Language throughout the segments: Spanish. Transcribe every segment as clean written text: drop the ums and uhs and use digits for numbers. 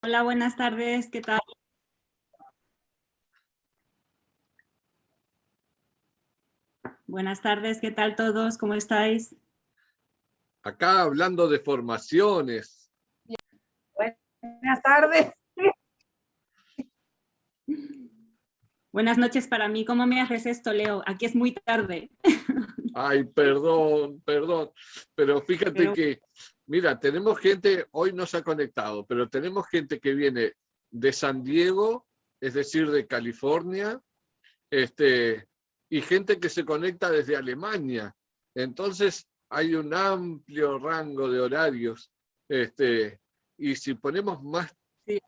Hola, buenas tardes, ¿qué tal? Buenas tardes, ¿qué tal todos? ¿Cómo estáis? Acá hablando de formaciones. Buenas tardes. Buenas noches para mí. ¿Cómo me haces esto, Leo? Aquí es muy tarde. Ay, perdón, pero fíjate que, mira, tenemos gente, hoy no se ha conectado, pero tenemos gente que viene de San Diego, es decir, de California, y gente que se conecta desde Alemania. Entonces, hay un amplio rango de horarios, y si ponemos Sí.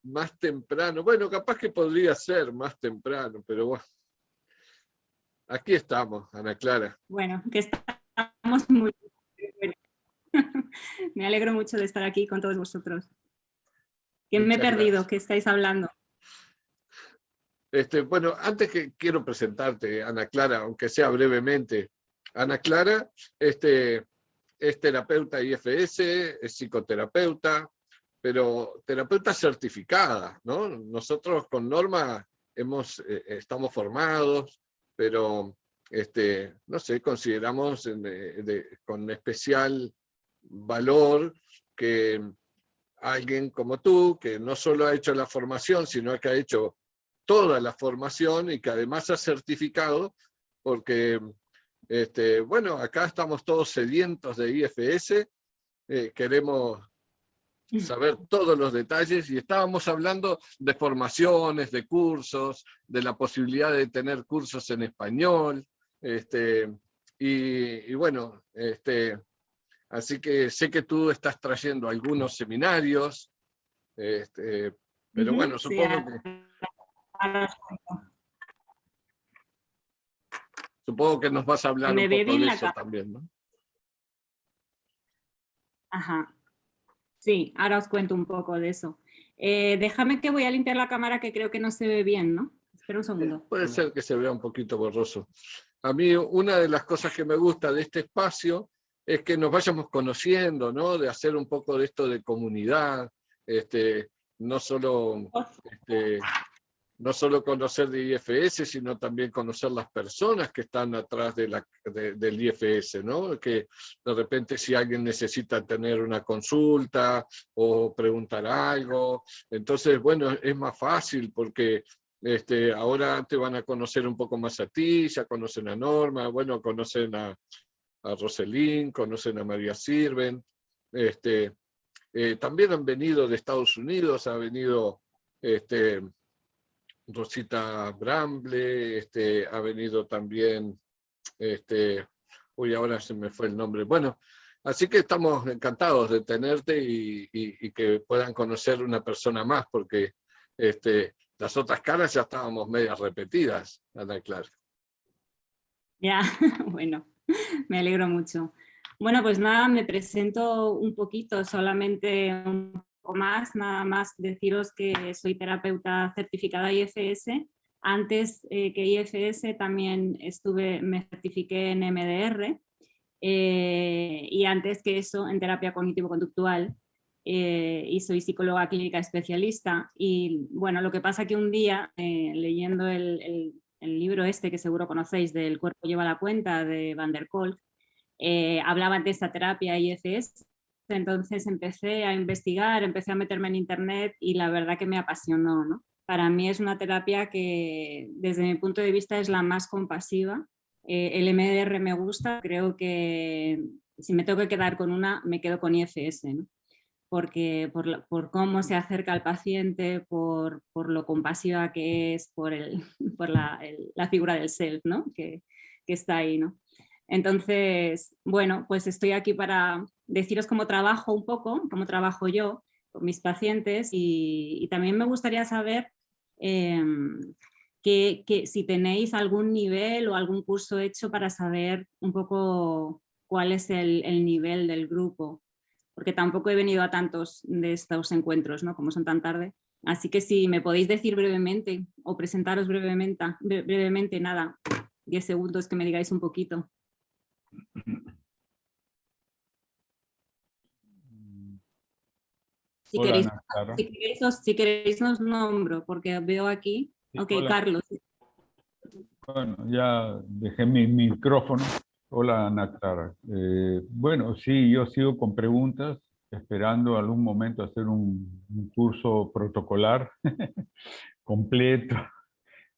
más temprano, bueno, capaz que podría ser más temprano, pero bueno. Aquí estamos, Ana Clara. Bueno, que estamos muy... Me alegro mucho de estar aquí con todos vosotros. ¿Quién me he Muchas perdido? gracias. ¿Qué estáis hablando? Bueno, antes que quiero presentarte, Ana Clara, aunque sea brevemente. Ana Clara es terapeuta IFS, es psicoterapeuta, pero terapeuta certificada, ¿no? Nosotros con Norma estamos formados, pero no sé, consideramos con especial valor que alguien como tú, que no solo ha hecho la formación, sino que ha hecho toda la formación y que además ha certificado, porque, bueno, acá estamos todos sedientos de IFS, queremos saber todos los detalles y estábamos hablando de formaciones, de cursos, de la posibilidad de tener cursos en español, y bueno, así que sé que tú estás trayendo algunos seminarios, pero bueno, Sí, supongo que nos vas a ¿se hablar un me ve poco bien de la eso cámara? también, ¿no? Ajá. Sí, ahora os cuento un poco de eso. Déjame que voy a limpiar la cámara que creo que no se ve bien, ¿no? Espera un segundo. Puede ser que se vea un poquito borroso. A mí una de las cosas que me gusta de este espacio es que nos vayamos conociendo, ¿no? De hacer un poco de esto de comunidad, no solo, no solo conocer de IFS, sino también conocer las personas que están atrás del IFS, ¿no? Que de repente si alguien necesita tener una consulta o preguntar algo, entonces, bueno, es más fácil porque ahora te van a conocer un poco más a ti, ya conocen a Norma, bueno, conocen a Roselín, conocen a María Sirven, también han venido de Estados Unidos, ha venido Rosita Bramble, ha venido también, uy, ahora se me fue el nombre. Bueno, así que estamos encantados de tenerte y que puedan conocer una persona más, porque las otras caras ya estábamos medias repetidas, Ana Clara. Ya, bueno, me alegro mucho. Bueno, pues nada, me presento un poquito, solamente un poco más, nada más deciros que soy terapeuta certificada IFS. Antes que IFS también me certifiqué en MDR y antes que eso en terapia cognitivo-conductual y soy psicóloga clínica especialista. Y bueno, lo que pasa que un día leyendo el libro este que seguro conocéis, del cuerpo lleva la cuenta, de Van der Kolk, hablaban de esta terapia IFS, entonces empecé a investigar, empecé a meterme en internet y la verdad que me apasionó, ¿no? Para mí es una terapia que desde mi punto de vista es la más compasiva. El MDR me gusta, creo que si me tengo que quedar con una, me quedo con IFS, ¿no? Porque por cómo se acerca al paciente, por lo compasiva que es, por la figura del self, ¿no? Que está ahí, ¿no? Entonces, bueno, pues estoy aquí para deciros cómo trabajo un poco, cómo trabajo yo con mis pacientes y también me gustaría saber eh, que si tenéis algún nivel o algún curso hecho para saber un poco cuál es el nivel del grupo, porque tampoco he venido a tantos de estos encuentros, ¿no? Como son tan tarde. Así que si me podéis decir brevemente o presentaros brevemente, nada, 10 segundos que me digáis un poquito. Si Hola, queréis, Ana Clara. si queréis os nombro, porque veo aquí. Sí, Ok, hola. Carlos. Bueno, ya dejé mi micrófono. Hola, Ana Clara. Bueno, sí, yo sigo con preguntas, esperando algún momento hacer un curso protocolar completo.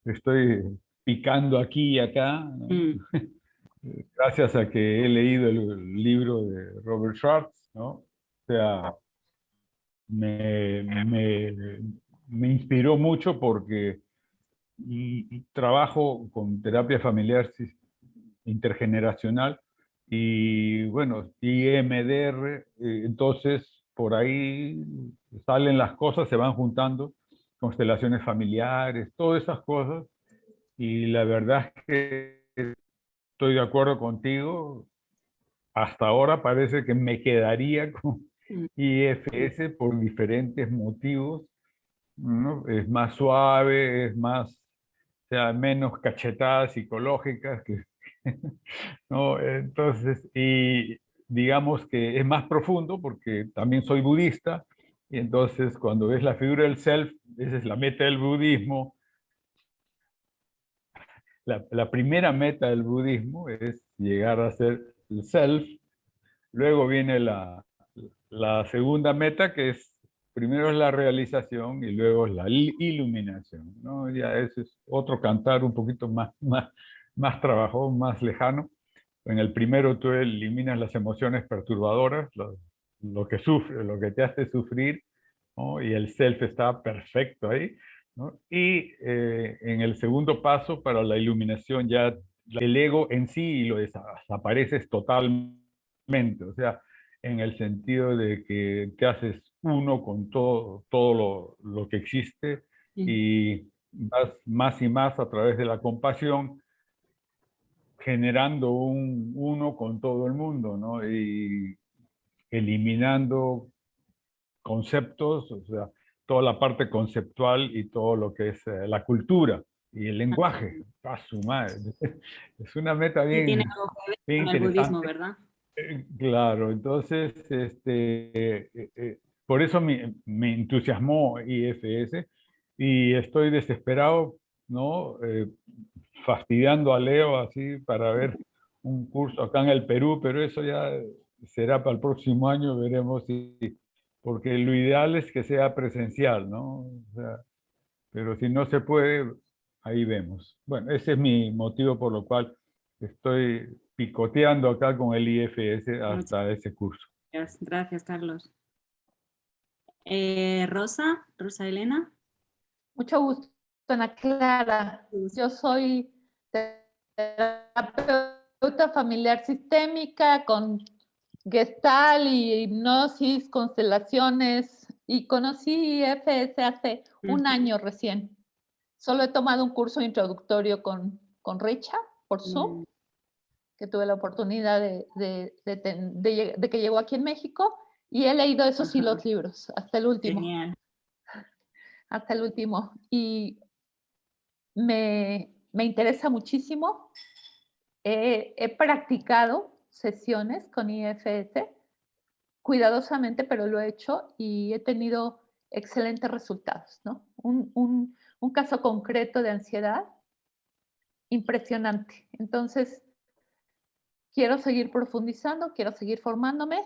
Estoy picando aquí y acá, ¿no? Mm, Gracias a que he leído el libro de Robert Schwartz, ¿no? O sea, me, me, me inspiró mucho porque y trabajo con terapia familiar intergeneracional y bueno, y EMDR, entonces por ahí salen las cosas, se van juntando, constelaciones familiares, todas esas cosas, y la verdad es que estoy de acuerdo contigo, hasta ahora parece que me quedaría con mm, IFS por diferentes motivos, ¿no? Es más suave, es más, o sea, menos cachetadas psicológicas que, ¿no? Entonces, y digamos que es más profundo porque también soy budista, y entonces cuando ves la figura del self, esa es la meta del budismo. La primera meta del budismo es llegar a ser el self, luego viene la segunda meta que es, primero es la realización y luego es la iluminación, ¿no? Ya ese es otro cantar un poquito más trabajo, más lejano. En el primero tú eliminas las emociones perturbadoras, lo que sufre, lo que te hace sufrir, ¿no? Y el self está perfecto ahí, ¿no? Y en el segundo paso, para la iluminación, ya el ego en sí lo desapareces totalmente, o sea, en el sentido de que te haces uno con todo lo que existe mm. y vas más y más a través de la compasión generando un uno con todo el mundo, ¿no? Y eliminando conceptos, o sea, toda la parte conceptual y todo lo que es la cultura y el lenguaje. ¡A su madre! Es una meta Sí, tiene bien, algo que ver bien con el budismo, interesante. ¿verdad? Claro, entonces, por eso me entusiasmó IFS y estoy desesperado, ¿no? Fastidiando a Leo así para ver un curso acá en el Perú, pero eso ya será para el próximo año, veremos si, porque lo ideal es que sea presencial, ¿no? O sea, pero si no se puede, ahí vemos. Bueno, ese es mi motivo por lo cual estoy picoteando acá con el IFS Muchas hasta ese curso. gracias, gracias, Carlos. Rosa Elena. Mucho gusto, Ana Clara. Yo soy terapeuta familiar sistémica con Gestalt y hipnosis, constelaciones, y conocí IFS hace un año recién. Solo he tomado un curso introductorio con Richa por Zoom, que tuve la oportunidad de que llegó aquí en México, y he leído esos sí los libros, hasta el último. Genial. Hasta el último. Y me interesa muchísimo. He practicado sesiones con IFS cuidadosamente, pero lo he hecho y he tenido excelentes resultados, ¿no? Un caso concreto de ansiedad impresionante. Entonces, quiero seguir profundizando, quiero seguir formándome.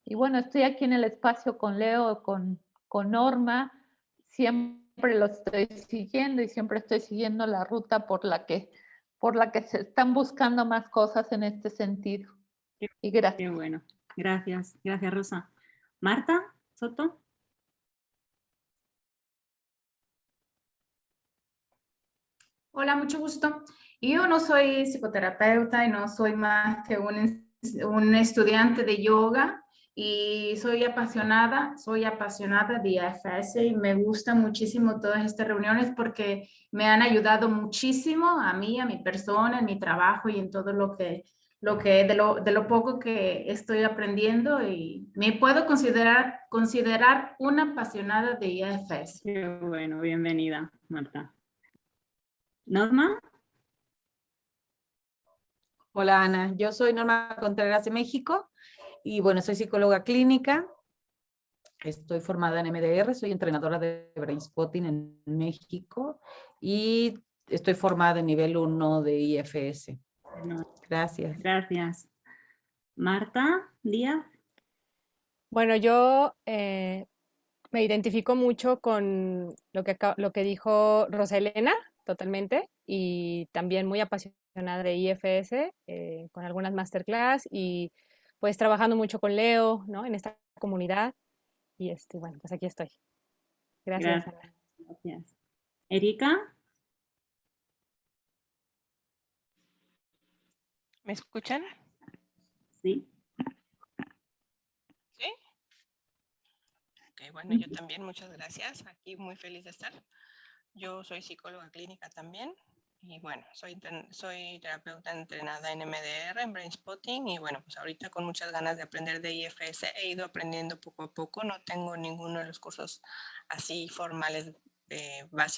Y bueno, estoy aquí en el espacio con Leo, con Norma. Siempre lo estoy siguiendo y siempre estoy siguiendo la ruta por la que se están buscando más cosas en este sentido. Y Qué gracias. bueno. Gracias, gracias, Rosa. Marta Soto. Hola, mucho gusto. Yo no soy psicoterapeuta y no soy más que un estudiante de yoga y soy apasionada de IFS y me gustan muchísimo todas estas reuniones porque me han ayudado muchísimo a mí, a mi persona, en mi trabajo y en todo de lo poco que estoy aprendiendo, y me puedo considerar una apasionada de IFS. Qué bueno, bienvenida, Marta. Norma. Hola Ana, yo soy Norma Contreras de México y bueno, soy psicóloga clínica. Estoy formada en MDR, soy entrenadora de Brainspotting en México y estoy formada en nivel 1 de IFS. Bueno, Gracias. gracias. Marta Díaz. Bueno, yo me identifico mucho con lo que dijo Roselena, totalmente, y también muy apasionada de IFS, con algunas masterclass y pues trabajando mucho con Leo, ¿no? En esta comunidad. Y bueno, pues aquí estoy. Gracias, Gracias. Ana. Gracias. Erika. ¿Me escuchan? Sí. Sí. Ok, bueno, yo también, muchas gracias. Aquí muy feliz de estar. Yo soy psicóloga clínica también. Y bueno, soy terapeuta entrenada en MDR, en Brainspotting. Y bueno, pues ahorita con muchas ganas de aprender de IFS. He ido aprendiendo poco a poco. No tengo ninguno de los cursos así formales,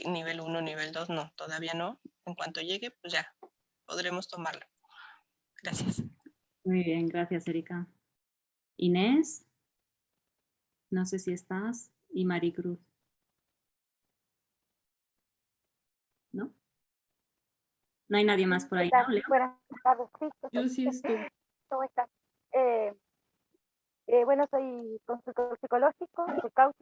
nivel 1, nivel 2. No, todavía no. En cuanto llegue, pues ya podremos tomarlo. Gracias. Muy bien, gracias, Erika. Inés. No sé si estás. Y Maricruz. ¿No? No hay nadie más por ahí, ¿no, Leo? Buenas tardes, sí, Yo sí estoy. ¿cómo estás? Bueno, soy consultor psicológico, soy coach,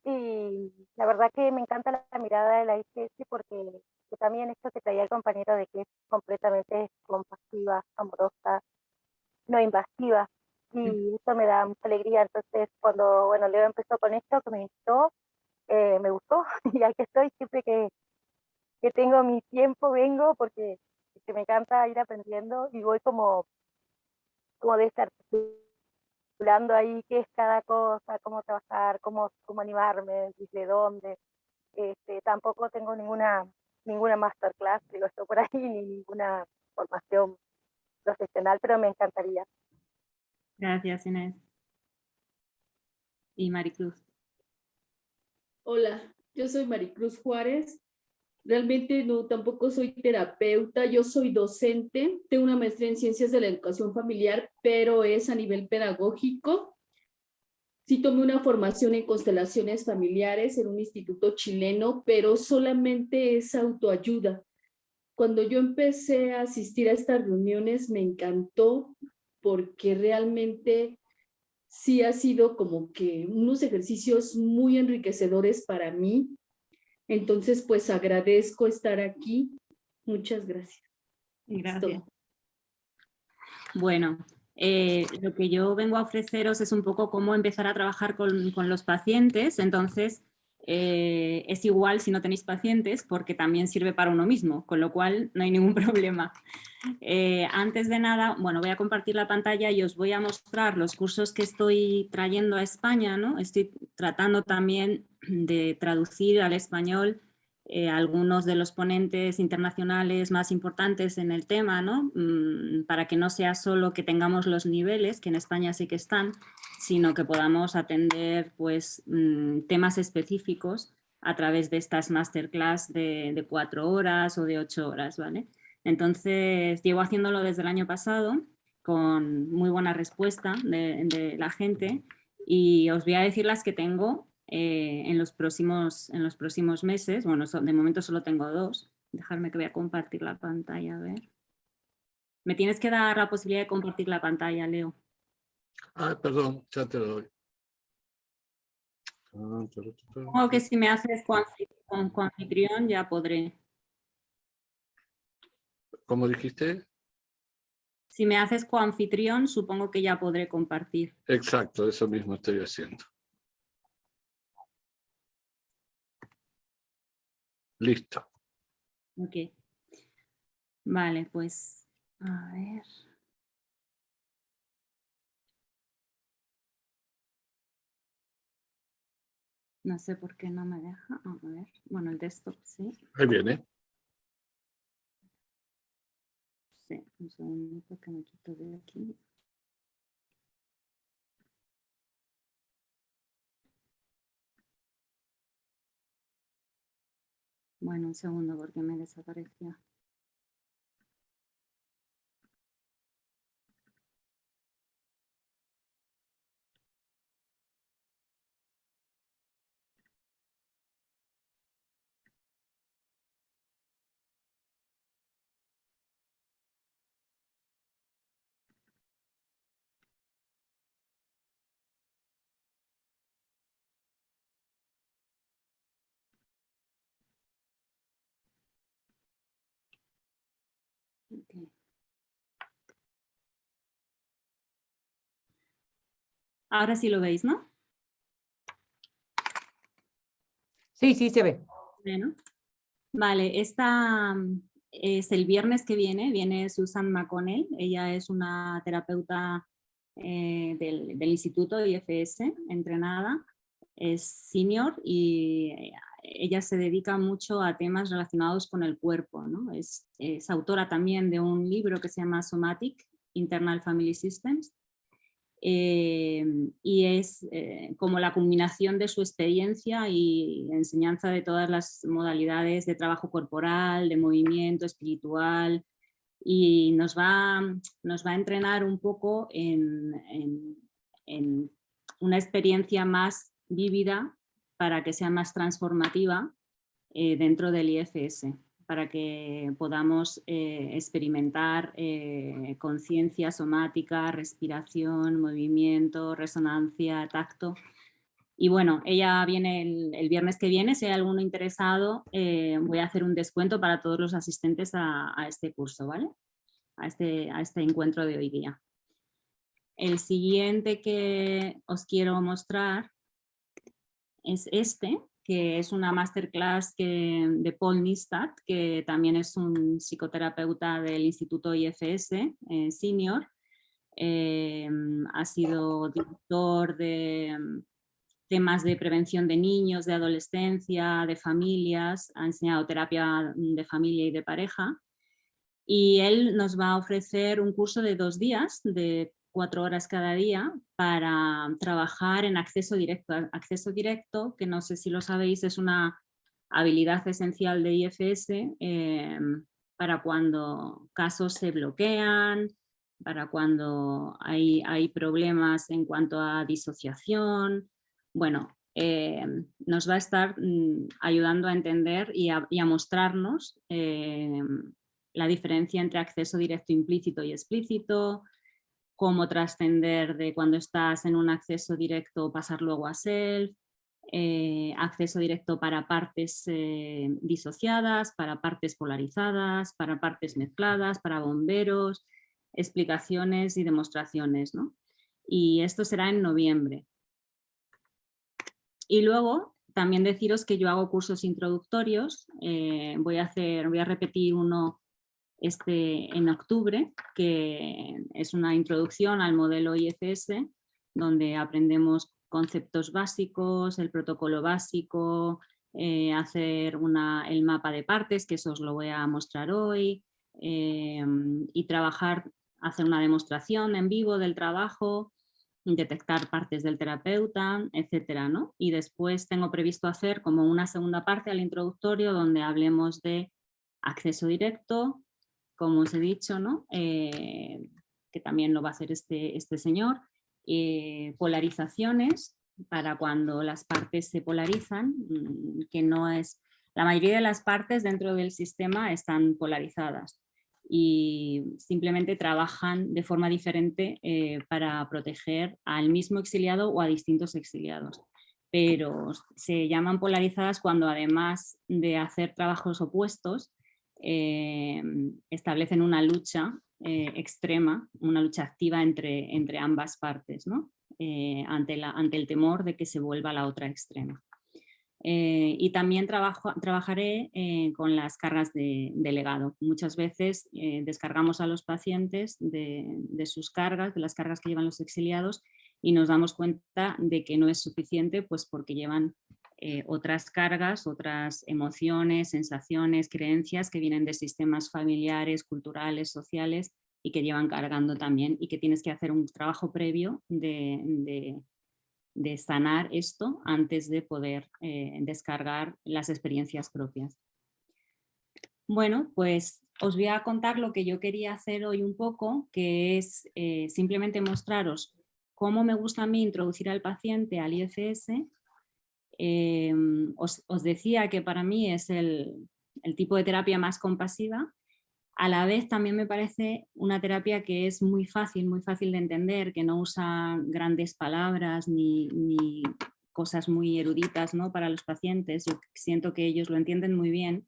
y la verdad que me encanta la mirada de la ICS porque también esto que traía el compañero de que es completamente compasiva, amorosa, no invasiva, y eso me da mucha alegría. Entonces, cuando, bueno, Leo empezó con esto, que me gustó, me gustó, y aquí estoy siempre que tengo mi tiempo, vengo porque me encanta ir aprendiendo y voy como desarticulando ahí qué es cada cosa, cómo trabajar, cómo animarme, desde dónde. Tampoco tengo ninguna masterclass, digo yo por ahí, ni ninguna formación profesional, pero me encantaría. Gracias, Inés. Y Maricruz. Hola, yo soy Maricruz Juárez. Realmente no, tampoco soy terapeuta, yo soy docente, tengo una maestría en ciencias de la educación familiar, pero es a nivel pedagógico. Sí tomé una formación en constelaciones familiares en un instituto chileno, pero solamente es autoayuda. Cuando yo empecé a asistir a estas reuniones me encantó porque realmente sí ha sido como que unos ejercicios muy enriquecedores para mí. Entonces, pues agradezco estar aquí. Muchas gracias. Gracias. Bueno, lo que yo vengo a ofreceros es un poco cómo empezar a trabajar con los pacientes. Entonces, es igual si no tenéis pacientes porque también sirve para uno mismo, con lo cual no hay ningún problema. Antes de nada, bueno, voy a compartir la pantalla y os voy a mostrar los cursos que estoy trayendo a España, ¿no? Estoy tratando también de traducir al español algunos de los ponentes internacionales más importantes en el tema, ¿no? Para que no sea solo que tengamos los niveles, que en España sí que están, sino que podamos atender pues, temas específicos a través de estas masterclass de 4 horas o de 8 horas, ¿vale? Entonces, llevo haciéndolo desde el año pasado con muy buena respuesta de la gente y os voy a decir las que tengo en los próximos meses. Bueno, de momento solo tengo 2. Dejarme que voy a compartir la pantalla, a ver. Me tienes que dar la posibilidad de compartir la pantalla, Leo. Ah, perdón, ya te lo doy. Supongo que si me haces coanfitrión ya podré. ¿Cómo dijiste? Si me haces coanfitrión, supongo que ya podré compartir. Exacto, eso mismo estoy haciendo. Listo. Ok. Vale, pues a ver. No sé por qué no me deja. A ver. Bueno, el desktop sí. Ahí viene. Sí, un segundito que me quito de aquí. Bueno, un segundo porque me desapareció. Ahora sí lo veis, ¿no? Sí, sí, se ve. Bueno. Vale, esta es el viernes que viene Susan McConnell. Ella es una terapeuta del Instituto IFS, entrenada, es senior y ella se dedica mucho a temas relacionados con el cuerpo, ¿no? Es autora también de un libro que se llama Somatic, Internal Family Systems, y es como la culminación de su experiencia y enseñanza de todas las modalidades de trabajo corporal, de movimiento espiritual, y nos va a entrenar un poco en una experiencia más vívida para que sea más transformativa dentro del IFS, para que podamos experimentar conciencia somática, respiración, movimiento, resonancia, tacto. Y bueno, ella viene el viernes que viene. Si hay alguno interesado, voy a hacer un descuento para todos los asistentes a este curso, ¿vale? A este encuentro de hoy día. El siguiente que os quiero mostrar es este, que es una masterclass de Paul Nistat, que también es un psicoterapeuta del Instituto IFS, senior. Ha sido director de temas de prevención de niños, de adolescencia, de familias, ha enseñado terapia de familia y de pareja. Y él nos va a ofrecer un curso de 2 días, de 4 horas cada día, para trabajar en acceso directo. Acceso directo, que no sé si lo sabéis, es una habilidad esencial de IFS para cuando casos se bloquean, para cuando hay problemas en cuanto a disociación. Bueno, nos va a estar ayudando a entender y a mostrarnos la diferencia entre acceso directo implícito y explícito, cómo trascender de cuando estás en un acceso directo, pasar luego a self, acceso directo para partes disociadas, para partes polarizadas, para partes mezcladas, para bomberos, explicaciones y demostraciones, ¿no? Y esto será en noviembre. Y luego también deciros que yo hago cursos introductorios. Voy a repetir uno en octubre, que es una introducción al modelo IFS, donde aprendemos conceptos básicos, el protocolo básico, hacer el mapa de partes, que eso os lo voy a mostrar hoy, y hacer una demostración en vivo del trabajo, detectar partes del terapeuta, etcétera, ¿no? Y después tengo previsto hacer como una segunda parte al introductorio donde hablemos de acceso directo, como os he dicho, ¿no? Que también lo va a hacer este señor, polarizaciones para cuando las partes se polarizan, que no es... La mayoría de las partes dentro del sistema están polarizadas y simplemente trabajan de forma diferente para proteger al mismo exiliado o a distintos exiliados. Pero se llaman polarizadas cuando además de hacer trabajos opuestos, establecen una lucha extrema, una lucha activa entre ambas partes, ¿no? Ante el temor de que se vuelva la otra extrema. Y también trabajaré con las cargas de legado. Muchas veces descargamos a los pacientes de sus cargas, de las cargas que llevan los exiliados, y nos damos cuenta de que no es suficiente, pues porque llevan otras cargas, otras emociones, sensaciones, creencias que vienen de sistemas familiares, culturales, sociales, y que llevan cargando también, y que tienes que hacer un trabajo previo de sanar esto antes de poder descargar las experiencias propias. Bueno, pues os voy a contar lo que yo quería hacer hoy un poco, que es simplemente mostraros cómo me gusta a mí introducir al paciente al IFS. Os decía que para mí es el tipo de terapia más compasiva. A la vez también me parece una terapia que es muy fácil de entender, que no usa grandes palabras ni cosas muy eruditas, ¿no? Para los pacientes. Yo siento que ellos lo entienden muy bien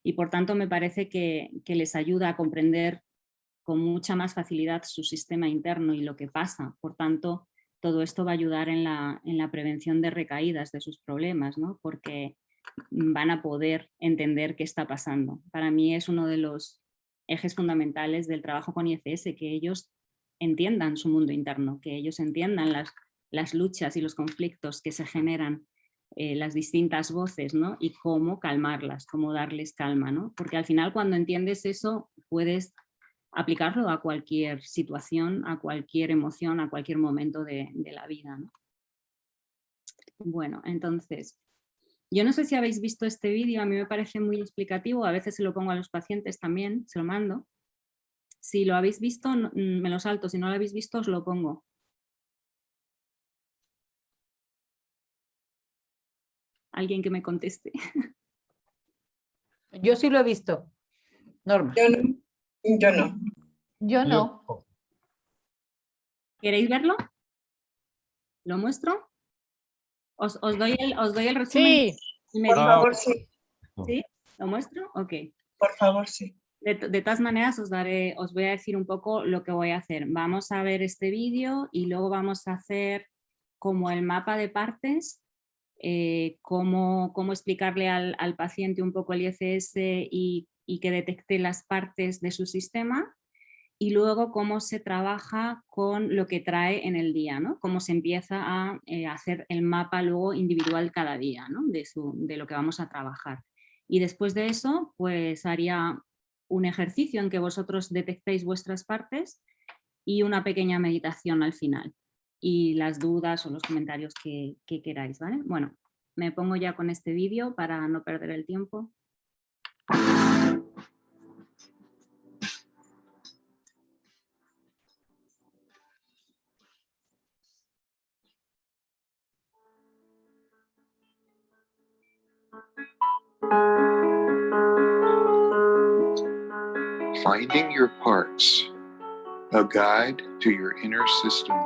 y por tanto me parece que les ayuda a comprender con mucha más facilidad su sistema interno y lo que pasa. Por tanto, todo esto va a ayudar en la prevención de recaídas de sus problemas, ¿no? Porque van a poder entender qué está pasando. Para mí es uno de los ejes fundamentales del trabajo con IFS, que ellos entiendan su mundo interno, que ellos entiendan las luchas y los conflictos que se generan, las distintas voces, ¿no? Y cómo calmarlas, cómo darles calma, ¿no? Porque al final cuando entiendes eso puedes aplicarlo a cualquier situación, a cualquier emoción, a cualquier momento de la vida, ¿no? Bueno, entonces, yo no sé si habéis visto este vídeo, a mí me parece muy explicativo, a veces se lo pongo a los pacientes también, se lo mando. Si lo habéis visto, me lo salto, si no lo habéis visto, os lo pongo. Alguien que me conteste. Yo sí lo he visto. Norma. Yo no. Yo no. Yo no. ¿Queréis verlo? ¿Lo muestro? Os doy el resumen. Sí. Y me Por digo- favor, sí. ¿Sí? ¿Lo muestro? Ok. Por favor, sí. De todas maneras os voy a decir un poco lo que voy a hacer. Vamos a ver este vídeo y luego vamos a hacer como el mapa de partes, cómo explicarle al paciente un poco el IFS y que detecte las partes de su sistema, y luego cómo se trabaja con lo que trae en el día, ¿no? Cómo se empieza a hacer el mapa luego individual cada día, ¿no? De lo que vamos a trabajar. Y después de eso, pues haría un ejercicio en que vosotros detectéis vuestras partes y una pequeña meditación al final. Y las dudas o los comentarios que queráis, ¿vale? Bueno, me pongo ya con este vídeo para no perder el tiempo. Finding Your Parts, a guide to your inner system.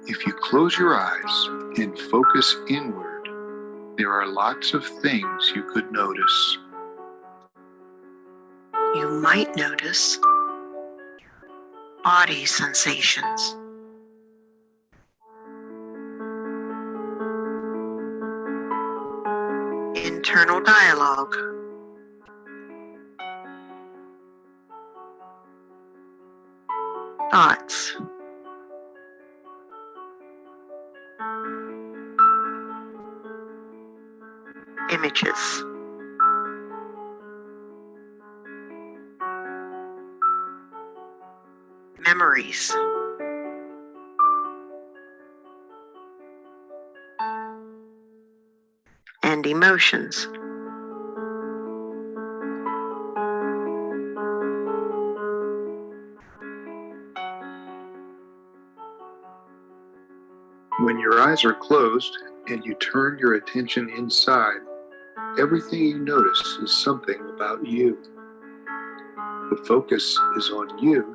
If you close your eyes and focus inward, there are lots of things you could notice. You might notice body sensations, internal dialogue, thoughts, images, memories, and emotions. When your eyes are closed and you turn your attention inside, everything you notice is something about you. The focus is on you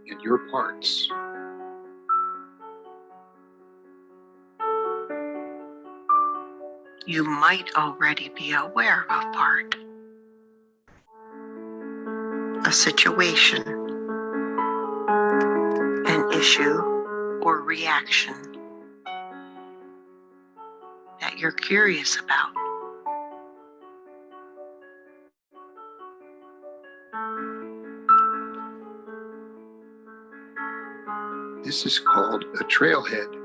and your parts. You might already be aware of a part, a situation, an issue or reaction that you're curious about. This is called a trailhead.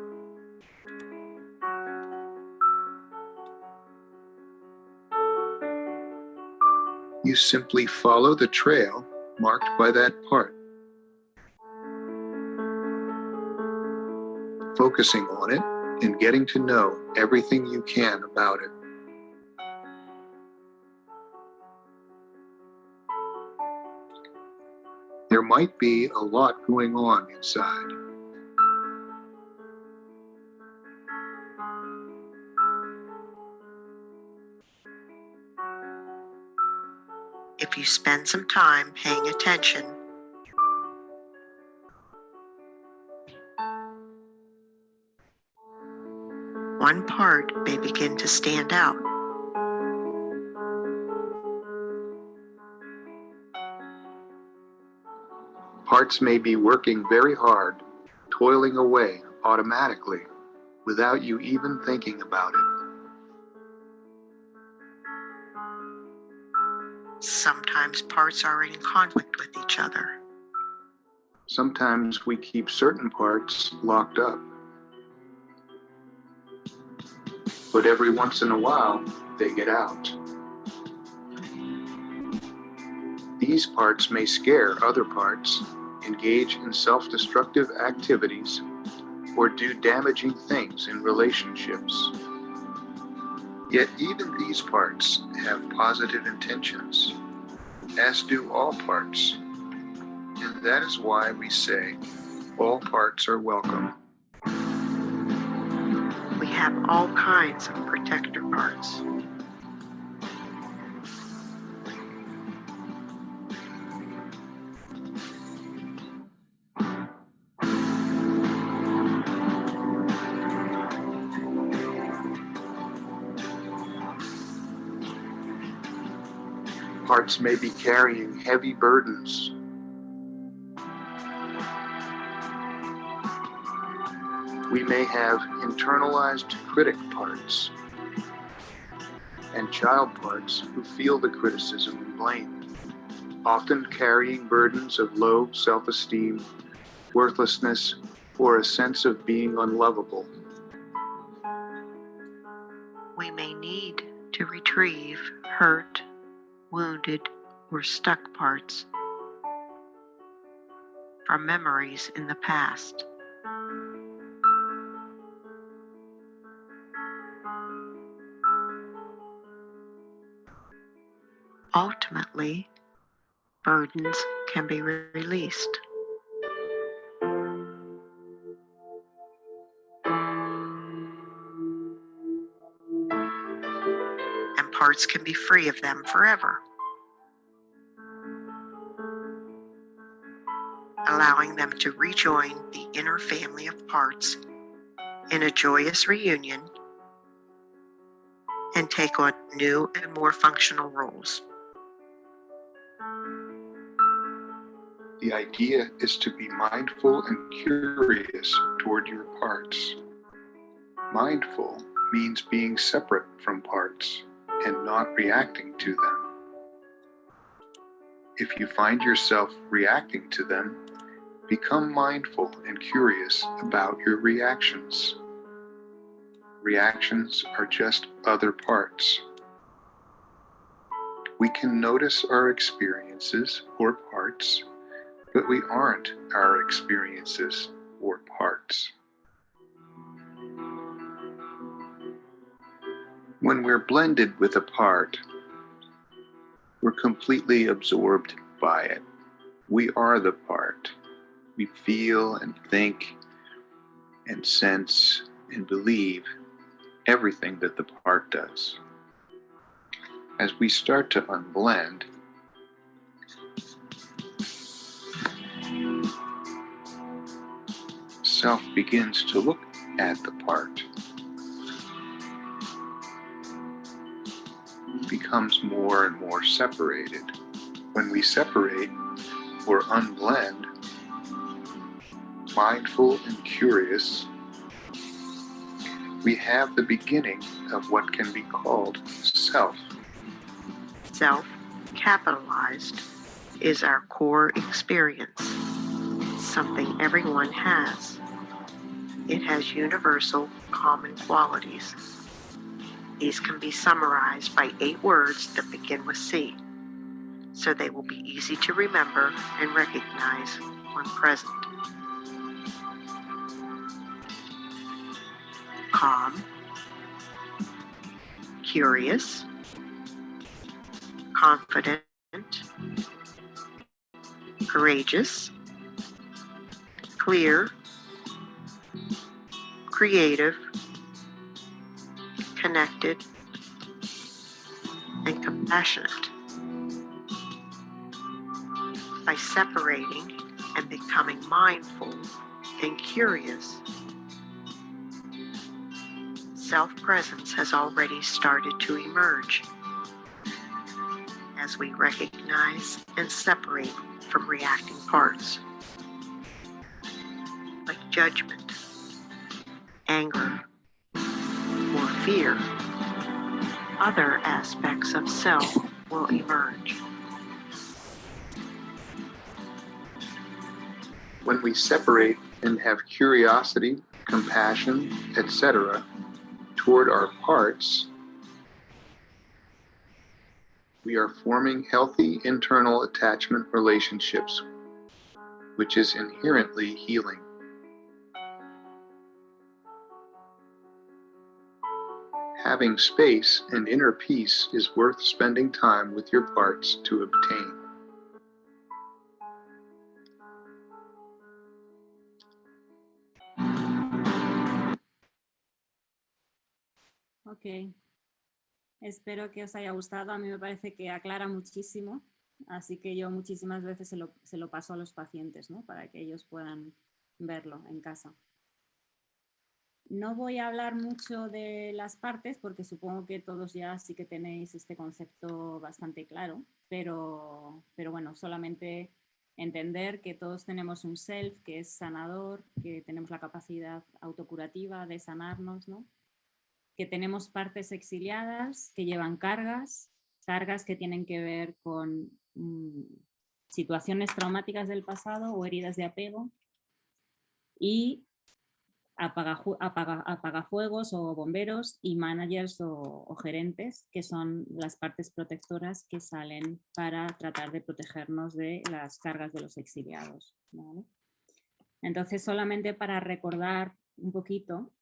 You simply follow the trail marked by that part, focusing on it and getting to know everything you can about it. There might be a lot going on inside. If you spend some time paying attention, one part may begin to stand out. Parts may be working very hard, toiling away automatically, without you even thinking about it. Sometimes parts are in conflict with each other. Sometimes we keep certain parts locked up. But every once in a while, they get out. These parts may scare other parts, engage in self-destructive activities, or do damaging things in relationships. Yet even these parts have positive intentions, as do all parts. And that is why we say all parts are welcome. We have all kinds of protector parts. Parts may be carrying heavy burdens. We may have internalized critic parts and child parts who feel the criticism and blame, often carrying burdens of low self-esteem, worthlessness, or a sense of being unlovable. We may need to retrieve hurt, wounded, or stuck parts from memories in the past. Ultimately, burdens can be released. And parts can be free of them forever, allowing them to rejoin the inner family of parts in a joyous reunion and take on new and more functional roles. The idea is to be mindful and curious toward your parts. Mindful means being separate from parts and not reacting to them. If you find yourself reacting to them, become mindful and curious about your reactions. Reactions are just other parts. We can notice our experiences or parts, but we aren't our experiences or parts. When we're blended with a part, we're completely absorbed by it. We are the part. We feel and think and sense and believe everything that the part does. As we start to unblend, self begins to look at the part, becomes more and more separated. When we separate or unblend, mindful and curious, we have the beginning of what can be called self. Self, capitalized, is our core experience, something everyone has. It has universal, common qualities. These can be summarized by 8 words that begin with C, so they will be easy to remember and recognize when present. Calm, curious, confident, courageous, clear, creative, connected, and compassionate. By separating and becoming mindful and curious, self-presence has already started to emerge as we recognize and separate from reacting parts. judgment, anger, or fear, other aspects of self will emerge. When we separate and have curiosity, compassion, etc., toward our parts, we are forming healthy internal attachment relationships, which is inherently healing. Having space and inner peace is worth spending time with your parts to obtain. Ok, espero que os haya gustado. A mí me parece que aclara muchísimo, así que yo muchísimas veces se lo paso a los pacientes, ¿no? Para que ellos puedan verlo en casa. No voy a hablar mucho de las partes porque supongo que todos ya sí que tenéis este concepto bastante claro, pero bueno, solamente entender que todos tenemos un self que es sanador, que tenemos la capacidad autocurativa de sanarnos, ¿no? Que tenemos partes exiliadas que llevan cargas que tienen que ver con situaciones traumáticas del pasado o heridas de apego, y apagafuegos o bomberos y managers o gerentes, que son las partes protectoras que salen para tratar de protegernos de las cargas de los exiliados, ¿vale? Entonces, solamente para recordar un poquito,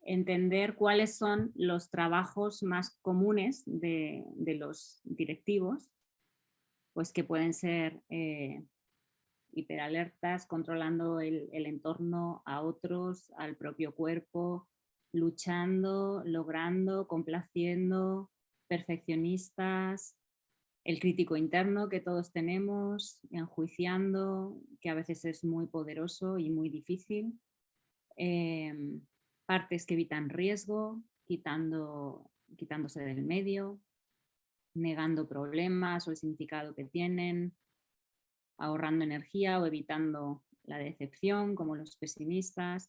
entender cuáles son los trabajos más comunes de los directivos, pues que pueden ser hiperalertas, controlando el entorno a otros, al propio cuerpo, luchando, logrando, complaciendo, perfeccionistas, el crítico interno que todos tenemos, enjuiciando, que a veces es muy poderoso y muy difícil. Partes que evitan riesgo, quitándose del medio, negando problemas o el significado que tienen, ahorrando energía o evitando la decepción, como los pesimistas,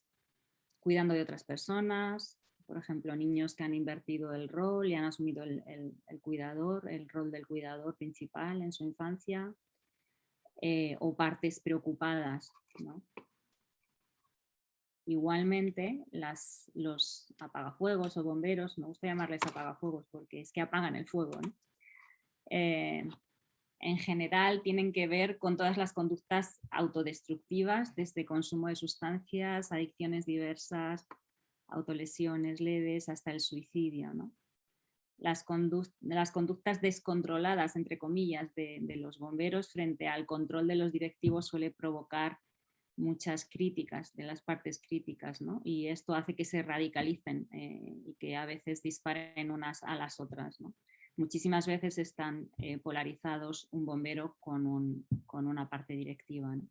cuidando de otras personas, por ejemplo, niños que han invertido el rol y han asumido el rol del cuidador principal en su infancia, o partes preocupadas, ¿no? Igualmente, los apagafuegos o bomberos, me gusta llamarles apagafuegos porque es que apagan el fuego, ¿no? En general tienen que ver con todas las conductas autodestructivas, desde consumo de sustancias, adicciones diversas, autolesiones leves, hasta el suicidio, ¿no? Las conductas descontroladas, entre comillas, de los bomberos frente al control de los directivos suele provocar muchas críticas de las partes críticas, ¿no? Y esto hace que se radicalicen y que a veces disparen unas a las otras, ¿no? Muchísimas veces están polarizados un bombero con una parte directiva, ¿no?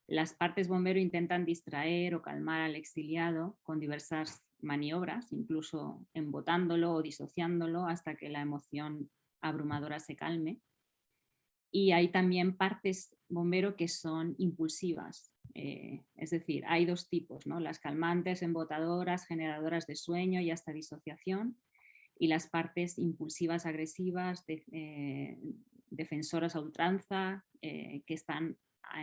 Las partes bombero intentan distraer o calmar al exiliado con diversas maniobras, incluso embotándolo o disociándolo hasta que la emoción abrumadora se calme. Y hay también partes bombero que son impulsivas, es decir, hay dos tipos, ¿no? Las calmantes, embotadoras, generadoras de sueño y hasta disociación, y las partes impulsivas, agresivas, defensoras a ultranza, que están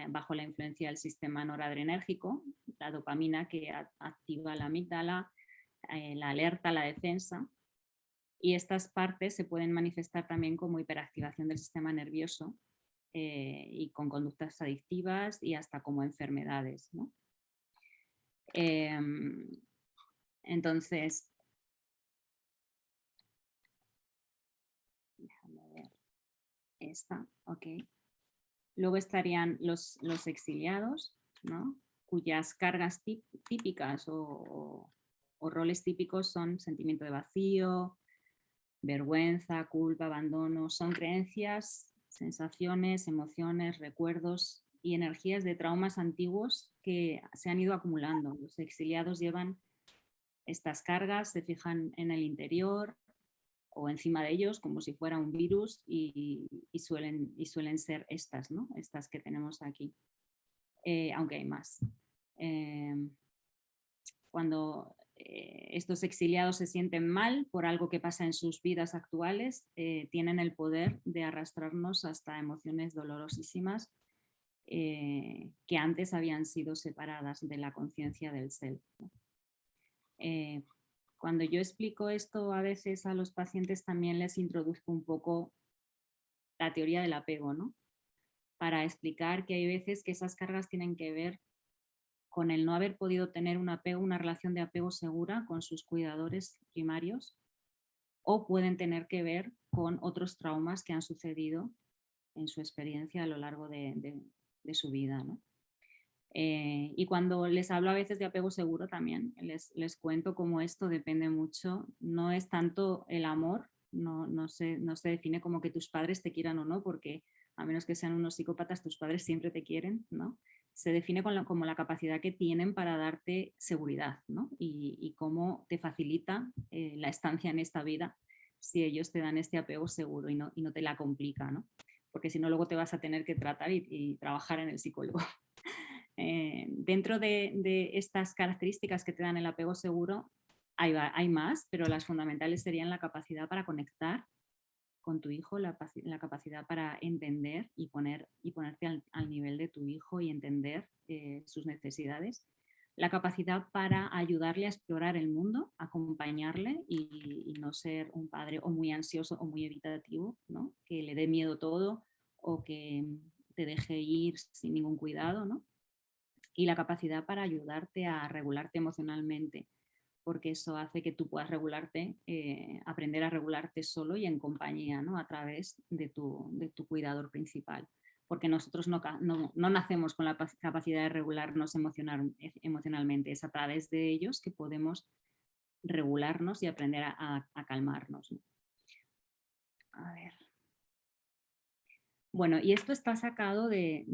bajo la influencia del sistema noradrenérgico, la dopamina que activa la amígdala, la alerta, la defensa. Y estas partes se pueden manifestar también como hiperactivación del sistema nervioso y con conductas adictivas y hasta como enfermedades, ¿no? Entonces, déjame ver esta, ok. Luego estarían los exiliados, ¿no? Cuyas cargas típicas o roles típicos son sentimiento de vacío, vergüenza, culpa, abandono. Son creencias, sensaciones, emociones, recuerdos y energías de traumas antiguos que se han ido acumulando. Los exiliados llevan estas cargas, se fijan en el interior o encima de ellos como si fuera un virus y suelen ser estas, ¿no? Estas que tenemos aquí, aunque hay más. Cuando estos exiliados se sienten mal por algo que pasa en sus vidas actuales, tienen el poder de arrastrarnos hasta emociones dolorosísimas que antes habían sido separadas de la conciencia del self, ¿no? Cuando yo explico esto a veces a los pacientes también les introduzco un poco la teoría del apego, ¿no? Para explicar que hay veces que esas cargas tienen que ver con el no haber podido tener un apego, una relación de apego segura con sus cuidadores primarios, o pueden tener que ver con otros traumas que han sucedido en su experiencia a lo largo de su vida, ¿no? Y cuando les hablo a veces de apego seguro también les cuento cómo esto depende mucho, no es tanto el amor, no se define como que tus padres te quieran o no, porque a menos que sean unos psicópatas tus padres siempre te quieren, ¿no? Se define como la capacidad que tienen para darte seguridad, ¿no? Y cómo te facilita la estancia en esta vida si ellos te dan este apego seguro y no te la complica, ¿no? Porque si no luego te vas a tener que tratar y trabajar en el psicólogo. Dentro de estas características que te dan el apego seguro hay más, pero las fundamentales serían la capacidad para conectar con tu hijo, la capacidad para entender y ponerte al nivel de tu hijo y entender sus necesidades, la capacidad para ayudarle a explorar el mundo, acompañarle y no ser un padre o muy ansioso o muy evitativo, ¿no? Que le dé miedo todo o que te deje ir sin ningún cuidado, ¿no? Y la capacidad para ayudarte a regularte emocionalmente, porque eso hace que tú puedas regularte, aprender a regularte solo y en compañía, ¿no? A través de tu cuidador principal. Porque nosotros no nacemos con la capacidad de regularnos emocionalmente, es a través de ellos que podemos regularnos y aprender a calmarnos, ¿no? A ver. Bueno, y esto está sacado de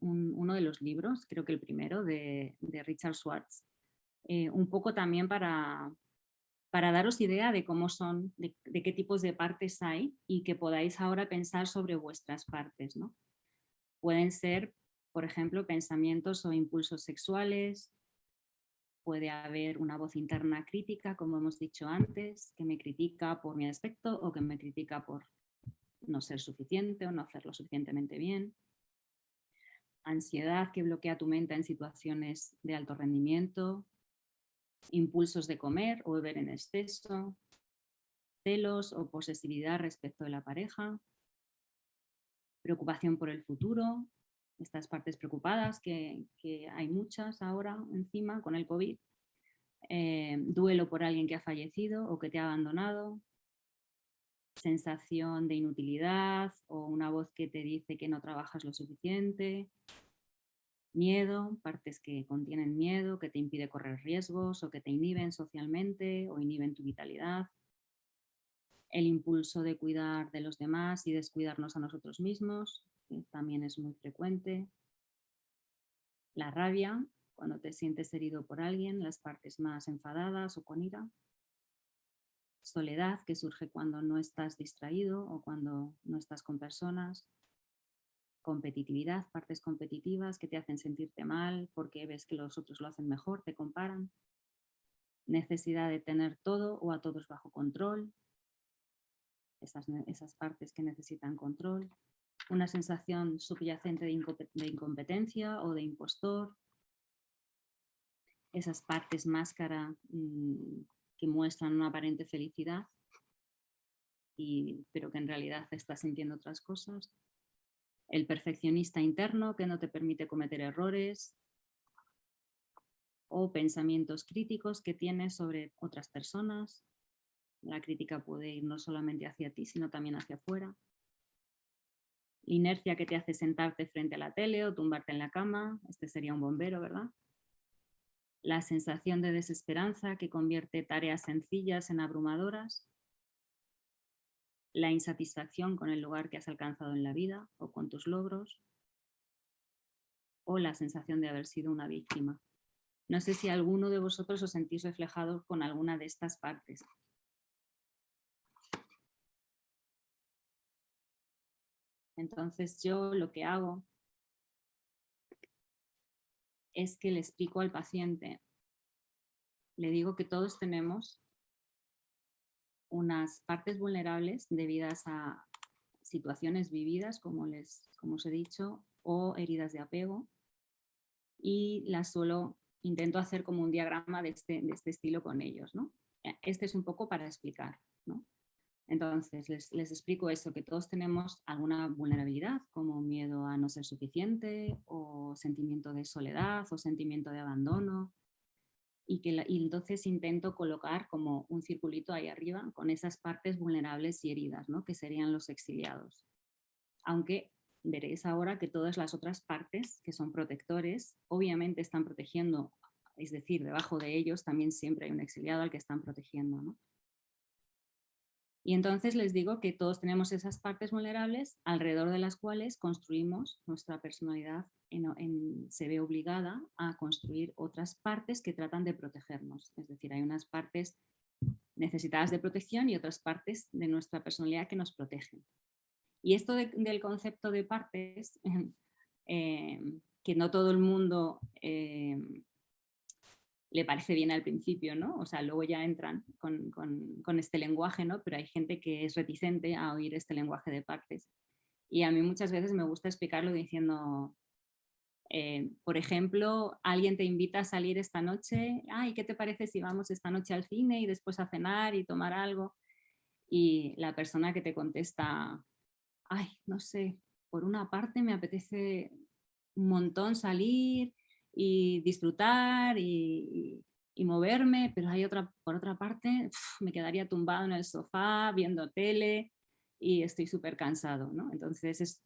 uno de los libros, creo que el primero, de Richard Schwartz, un poco también para daros idea de cómo son, de qué tipos de partes hay y que podáis ahora pensar sobre vuestras partes, ¿no? Pueden ser, por ejemplo, pensamientos o impulsos sexuales, puede haber una voz interna crítica, como hemos dicho antes, que me critica por mi aspecto o que me critica por no ser suficiente o no hacerlo suficientemente bien. Ansiedad que bloquea tu mente en situaciones de alto rendimiento. Impulsos de comer o beber en exceso. Celos o posesividad respecto de la pareja. Preocupación por el futuro. Estas partes preocupadas, que hay muchas ahora encima con el COVID. Duelo por alguien que ha fallecido o que te ha abandonado. Sensación de inutilidad o una voz que te dice que no trabajas lo suficiente. Miedo, partes que contienen miedo, que te impide correr riesgos o que te inhiben socialmente o inhiben tu vitalidad. El impulso de cuidar de los demás y descuidarnos a nosotros mismos, que también es muy frecuente. La rabia, cuando te sientes herido por alguien, las partes más enfadadas o con ira. Soledad, que surge cuando no estás distraído o cuando no estás con personas. Competitividad, partes competitivas que te hacen sentirte mal porque ves que los otros lo hacen mejor, te comparan. Necesidad de tener todo o a todos bajo control. Esas partes que necesitan control. Una sensación subyacente de incompetencia o de impostor. Esas partes máscara que muestran una aparente felicidad, pero que en realidad estás sintiendo otras cosas. El perfeccionista interno que no te permite cometer errores o pensamientos críticos que tienes sobre otras personas. La crítica puede ir no solamente hacia ti, sino también hacia afuera. Inercia que te hace sentarte frente a la tele o tumbarte en la cama. Este sería un bombero, ¿verdad? La sensación de desesperanza que convierte tareas sencillas en abrumadoras. La insatisfacción con el lugar que has alcanzado en la vida o con tus logros. O la sensación de haber sido una víctima. No sé si alguno de vosotros os sentís reflejado con alguna de estas partes. Entonces yo lo que hago es que le explico al paciente, le digo que todos tenemos unas partes vulnerables debidas a situaciones vividas, como os he dicho, o heridas de apego, y intento hacer como un diagrama de este estilo con ellos, ¿no? Este es un poco para explicar, ¿no? Entonces les explico eso, que todos tenemos alguna vulnerabilidad, como miedo a no ser suficiente, o sentimiento de soledad, o sentimiento de abandono, y entonces intento colocar como un circulito ahí arriba con esas partes vulnerables y heridas, ¿no? Que serían los exiliados. Aunque veréis ahora que todas las otras partes que son protectores obviamente están protegiendo, es decir, debajo de ellos también siempre hay un exiliado al que están protegiendo, ¿no? Y entonces les digo que todos tenemos esas partes vulnerables alrededor de las cuales construimos nuestra personalidad, se ve obligada a construir otras partes que tratan de protegernos. Es decir, hay unas partes necesitadas de protección y otras partes de nuestra personalidad que nos protegen. Y esto del concepto de partes, que no todo el mundo le parece bien al principio, ¿no? O sea, luego ya entran con este lenguaje, ¿no? Pero hay gente que es reticente a oír este lenguaje de partes. Y a mí muchas veces me gusta explicarlo diciendo, por ejemplo, alguien te invita a salir esta noche, ay, ¿qué te parece si vamos esta noche al cine y después a cenar y tomar algo? Y la persona que te contesta, ay, no sé, por una parte me apetece un montón salir y disfrutar y moverme, pero por otra parte me quedaría tumbado en el sofá viendo tele y estoy súper cansado, ¿no? Entonces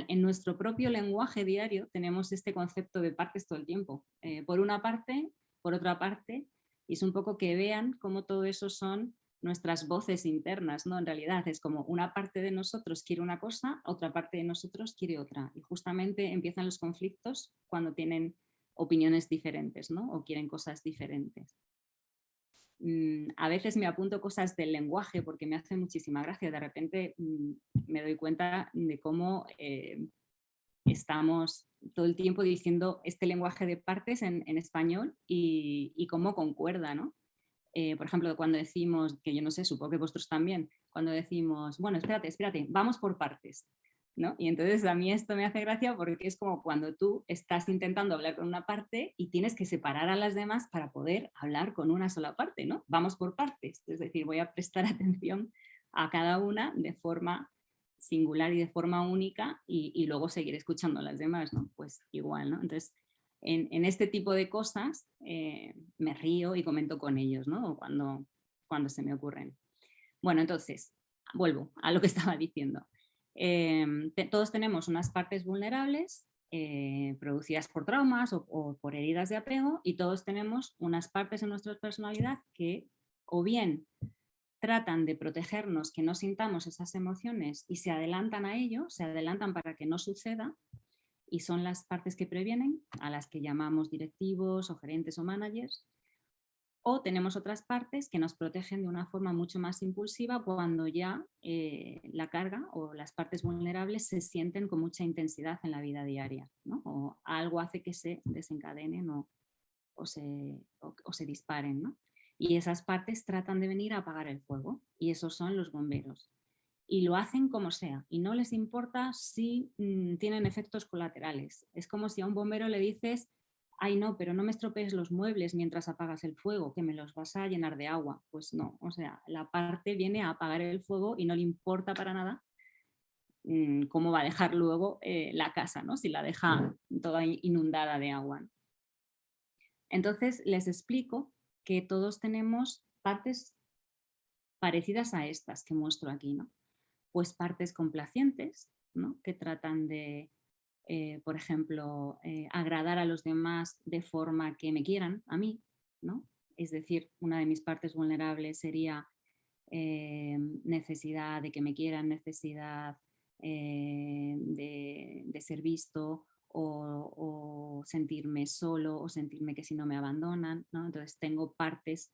en nuestro propio lenguaje diario tenemos este concepto de partes todo el tiempo. Por una parte, por otra parte, y es un poco que vean cómo todo eso son nuestras voces internas, ¿no? En realidad es como una parte de nosotros quiere una cosa, otra parte de nosotros quiere otra. Y justamente empiezan los conflictos cuando tienen opiniones diferentes, ¿no? O quieren cosas diferentes. A veces me apunto cosas del lenguaje porque me hace muchísima gracia. De repente me doy cuenta de cómo estamos todo el tiempo diciendo este lenguaje de partes en español y cómo concuerda, ¿no? Por ejemplo, cuando decimos, que yo no sé, supongo que vosotros también, cuando decimos, bueno, espérate, vamos por partes, ¿no? Y entonces a mí esto me hace gracia porque es como cuando tú estás intentando hablar con una parte y tienes que separar a las demás para poder hablar con una sola parte, ¿no? Vamos por partes, es decir, voy a prestar atención a cada una de forma singular y de forma única y luego seguir escuchando a las demás, ¿no? Pues igual, ¿no? Entonces, en este tipo de cosas me río y comento con ellos, ¿no? Cuando se me ocurren. Bueno, entonces, vuelvo a lo que estaba diciendo. Todos tenemos unas partes vulnerables producidas por traumas o por heridas de apego y todos tenemos unas partes en nuestra personalidad que o bien tratan de protegernos, que no sintamos esas emociones y se adelantan a ello, se adelantan para que no suceda, y son las partes que previenen, a las que llamamos directivos o gerentes o managers, o tenemos otras partes que nos protegen de una forma mucho más impulsiva cuando ya la carga o las partes vulnerables se sienten con mucha intensidad en la vida diaria, ¿no? O algo hace que se desencadenen o se disparen, ¿no? Y esas partes tratan de venir a apagar el fuego y esos son los bomberos. Y lo hacen como sea y no les importa si tienen efectos colaterales. Es como si a un bombero le dices, ay no, pero no me estropees los muebles mientras apagas el fuego, que me los vas a llenar de agua. Pues no, o sea, la parte viene a apagar el fuego y no le importa para nada cómo va a dejar luego la casa, ¿no? Si la deja toda inundada de agua. Entonces les explico que todos tenemos partes parecidas a estas que muestro aquí, ¿no? Pues partes complacientes, ¿no? Que tratan de, por ejemplo, agradar a los demás de forma que me quieran a mí, ¿no? Es decir, una de mis partes vulnerables sería necesidad de que me quieran, necesidad de ser visto o sentirme solo o sentirme que si no me abandonan, ¿no? Entonces tengo partes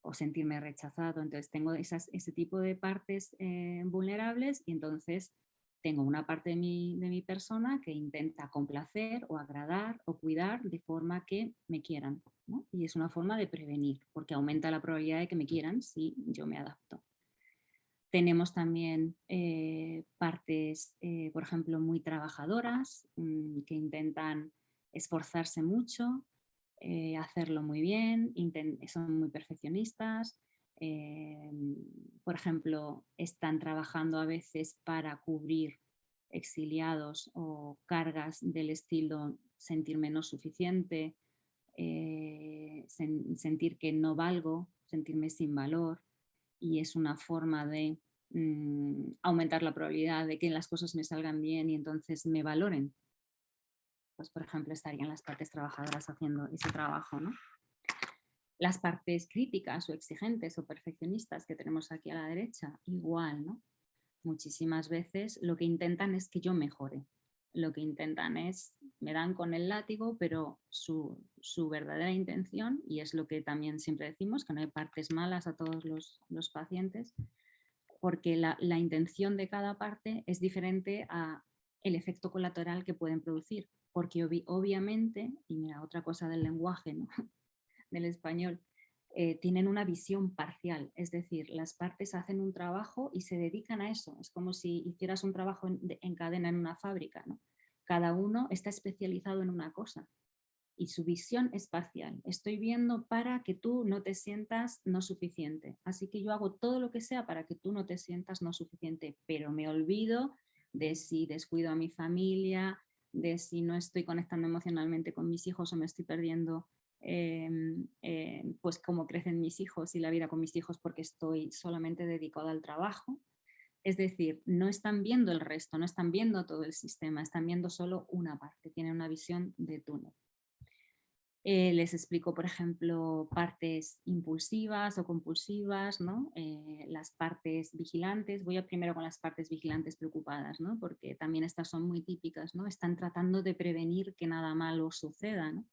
o sentirme rechazado, entonces tengo ese tipo de partes vulnerables y entonces tengo una parte de mi persona que intenta complacer o agradar o cuidar de forma que me quieran, ¿no? Y es una forma de prevenir, porque aumenta la probabilidad de que me quieran si yo me adapto. Tenemos también partes, por ejemplo, muy trabajadoras, que intentan esforzarse mucho, hacerlo muy bien, son muy perfeccionistas. Por ejemplo, están trabajando a veces para cubrir exiliados o cargas del estilo sentirme no suficiente, sentir que no valgo, sentirme sin valor, y es una forma de aumentar la probabilidad de que las cosas me salgan bien y entonces me valoren. Pues, por ejemplo, estarían las partes trabajadoras haciendo ese trabajo, ¿no? Las partes críticas o exigentes o perfeccionistas que tenemos aquí a la derecha, igual, ¿no? Muchísimas veces lo que intentan es que yo mejore. Lo que intentan es, me dan con el látigo, pero su verdadera intención, y es lo que también siempre decimos, que no hay partes malas a todos los pacientes, porque la intención de cada parte es diferente a el efecto colateral que pueden producir. Porque obviamente, y mira, otra cosa del lenguaje, ¿no? del español, tienen una visión parcial, es decir, las partes hacen un trabajo y se dedican a eso. Es como si hicieras un trabajo en cadena en una fábrica, ¿no? Cada uno está especializado en una cosa y su visión es parcial. Estoy viendo para que tú no te sientas no suficiente, así que yo hago todo lo que sea para que tú no te sientas no suficiente, pero me olvido de si descuido a mi familia, de si no estoy conectando emocionalmente con mis hijos o me estoy perdiendo pues cómo crecen mis hijos y la vida con mis hijos porque estoy solamente dedicada al trabajo. Es decir, no están viendo el resto, no están viendo todo el sistema, están viendo solo una parte, tienen una visión de túnel. Les explico, por ejemplo, partes impulsivas o compulsivas, ¿no? Las partes vigilantes. Voy primero con las partes vigilantes preocupadas, ¿no? Porque también estas son muy típicas, ¿no? Están tratando de prevenir que nada malo suceda, ¿no?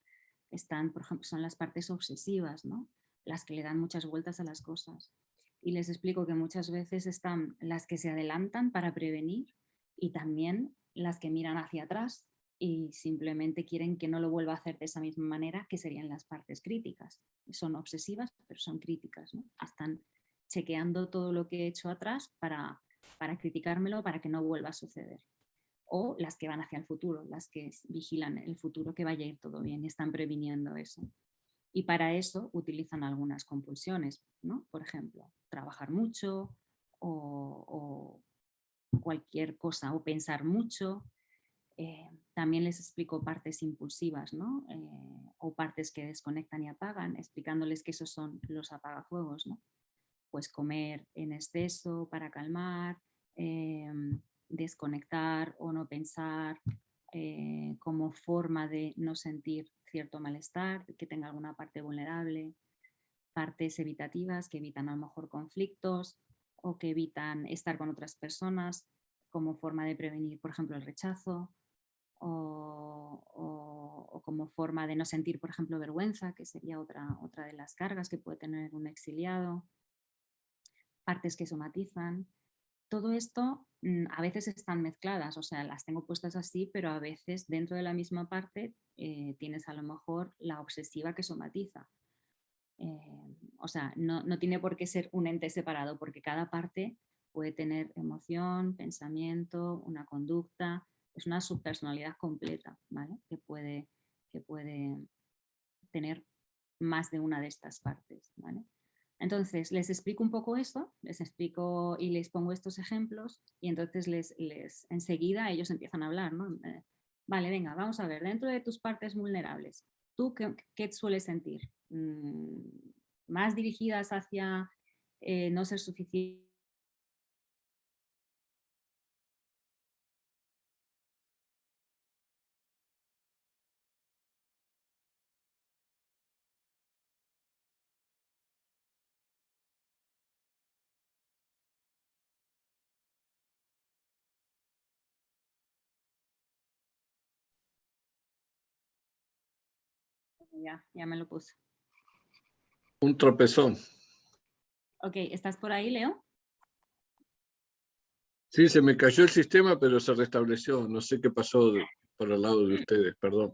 Están, por ejemplo, son las partes obsesivas, ¿no? Las que le dan muchas vueltas a las cosas. Y les explico que muchas veces están las que se adelantan para prevenir y también las que miran hacia atrás y simplemente quieren que no lo vuelva a hacer de esa misma manera, que serían las partes críticas. Son obsesivas, pero son críticas, ¿no? Están chequeando todo lo que he hecho atrás para criticármelo, para que no vuelva a suceder. O las que van hacia el futuro, las que vigilan el futuro, que vaya a ir todo bien y están previniendo eso. Y para eso utilizan algunas compulsiones, ¿no? Por ejemplo, trabajar mucho o cualquier cosa, o pensar mucho. También les explico partes impulsivas, ¿no? O partes que desconectan y apagan, explicándoles que esos son los apagafuegos, ¿no? Pues comer en exceso para calmar, desconectar o no pensar como forma de no sentir cierto malestar, que tenga alguna parte vulnerable, partes evitativas que evitan a lo mejor conflictos o que evitan estar con otras personas como forma de prevenir, por ejemplo, el rechazo o como forma de no sentir, por ejemplo, vergüenza, que sería otra de las cargas que puede tener un exiliado, partes que somatizan. Todo esto a veces están mezcladas, o sea, las tengo puestas así, pero a veces dentro de la misma parte tienes a lo mejor la obsesiva que somatiza. O sea, no tiene por qué ser un ente separado, porque cada parte puede tener emoción, pensamiento, una conducta, es una subpersonalidad completa, ¿vale? Que puede tener más de una de estas partes, ¿vale? Entonces, les explico un poco esto, les explico y les pongo estos ejemplos y entonces enseguida ellos empiezan a hablar, ¿no? Vale, venga, vamos a ver, dentro de tus partes vulnerables, ¿tú qué sueles sentir? ¿Más dirigidas hacia no ser suficiente? Ya me lo puse. Un tropezón. Ok, ¿estás por ahí, Leo? Sí, se me cayó el sistema, pero se restableció. No sé qué pasó por el lado de ustedes, perdón.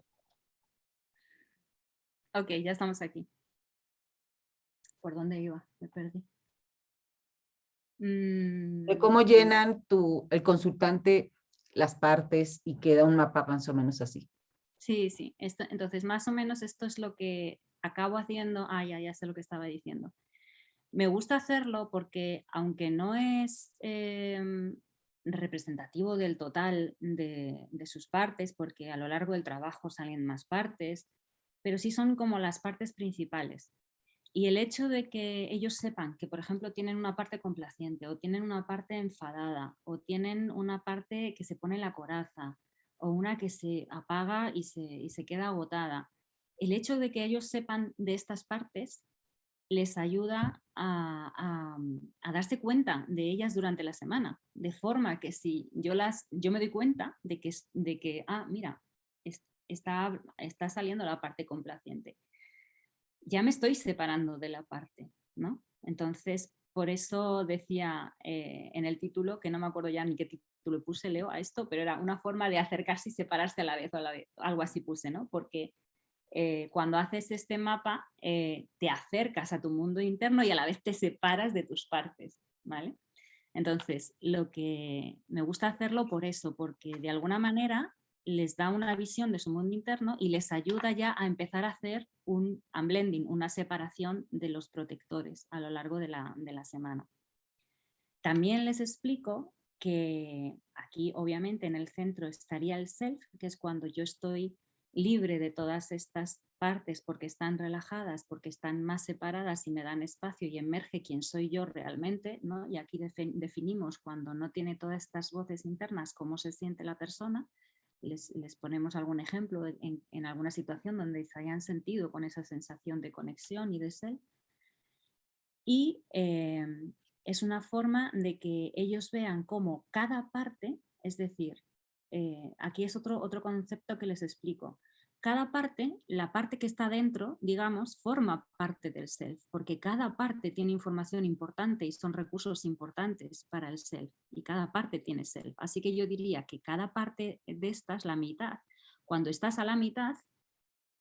Ok, ya estamos aquí. ¿Por dónde iba? Me perdí. De cómo llenan el consultante las partes y queda un mapa más o menos así. Sí, sí. Entonces, más o menos esto es lo que acabo haciendo. Ah, ya sé lo que estaba diciendo. Me gusta hacerlo porque, aunque no es representativo del total de sus partes, porque a lo largo del trabajo salen más partes, pero sí son como las partes principales. Y el hecho de que ellos sepan que, por ejemplo, tienen una parte complaciente o tienen una parte enfadada o tienen una parte que se pone la coraza o una que se apaga y se queda agotada, el hecho de que ellos sepan de estas partes les ayuda a darse cuenta de ellas durante la semana, de forma que si yo me doy cuenta de que mira, está saliendo la parte complaciente, ya me estoy separando de la parte, ¿no? Entonces, por eso decía en el título, que no me acuerdo ya ni qué título puse, Leo, a esto, pero era una forma de acercarse y separarse a la vez, algo así puse, ¿no? Porque cuando haces este mapa te acercas a tu mundo interno y a la vez te separas de tus partes, ¿vale? Entonces, lo que me gusta hacerlo por eso, porque de alguna manera les da una visión de su mundo interno y les ayuda ya a empezar a hacer un unblending, una separación de los protectores a lo largo de la semana. También les explico que aquí obviamente en el centro estaría el self, que es cuando yo estoy libre de todas estas partes porque están relajadas, porque están más separadas y me dan espacio y emerge quién soy yo realmente, ¿no? Y aquí definimos cuando no tiene todas estas voces internas cómo se siente la persona. Les ponemos algún ejemplo en alguna situación donde se hayan sentido con esa sensación de conexión y de self. Y es una forma de que ellos vean cómo cada parte, es decir, aquí es otro concepto que les explico. Cada parte, la parte que está dentro, digamos, forma parte del self, porque cada parte tiene información importante y son recursos importantes para el self, y cada parte tiene self. Así que yo diría que cada parte de estas, la mitad, cuando estás a la mitad,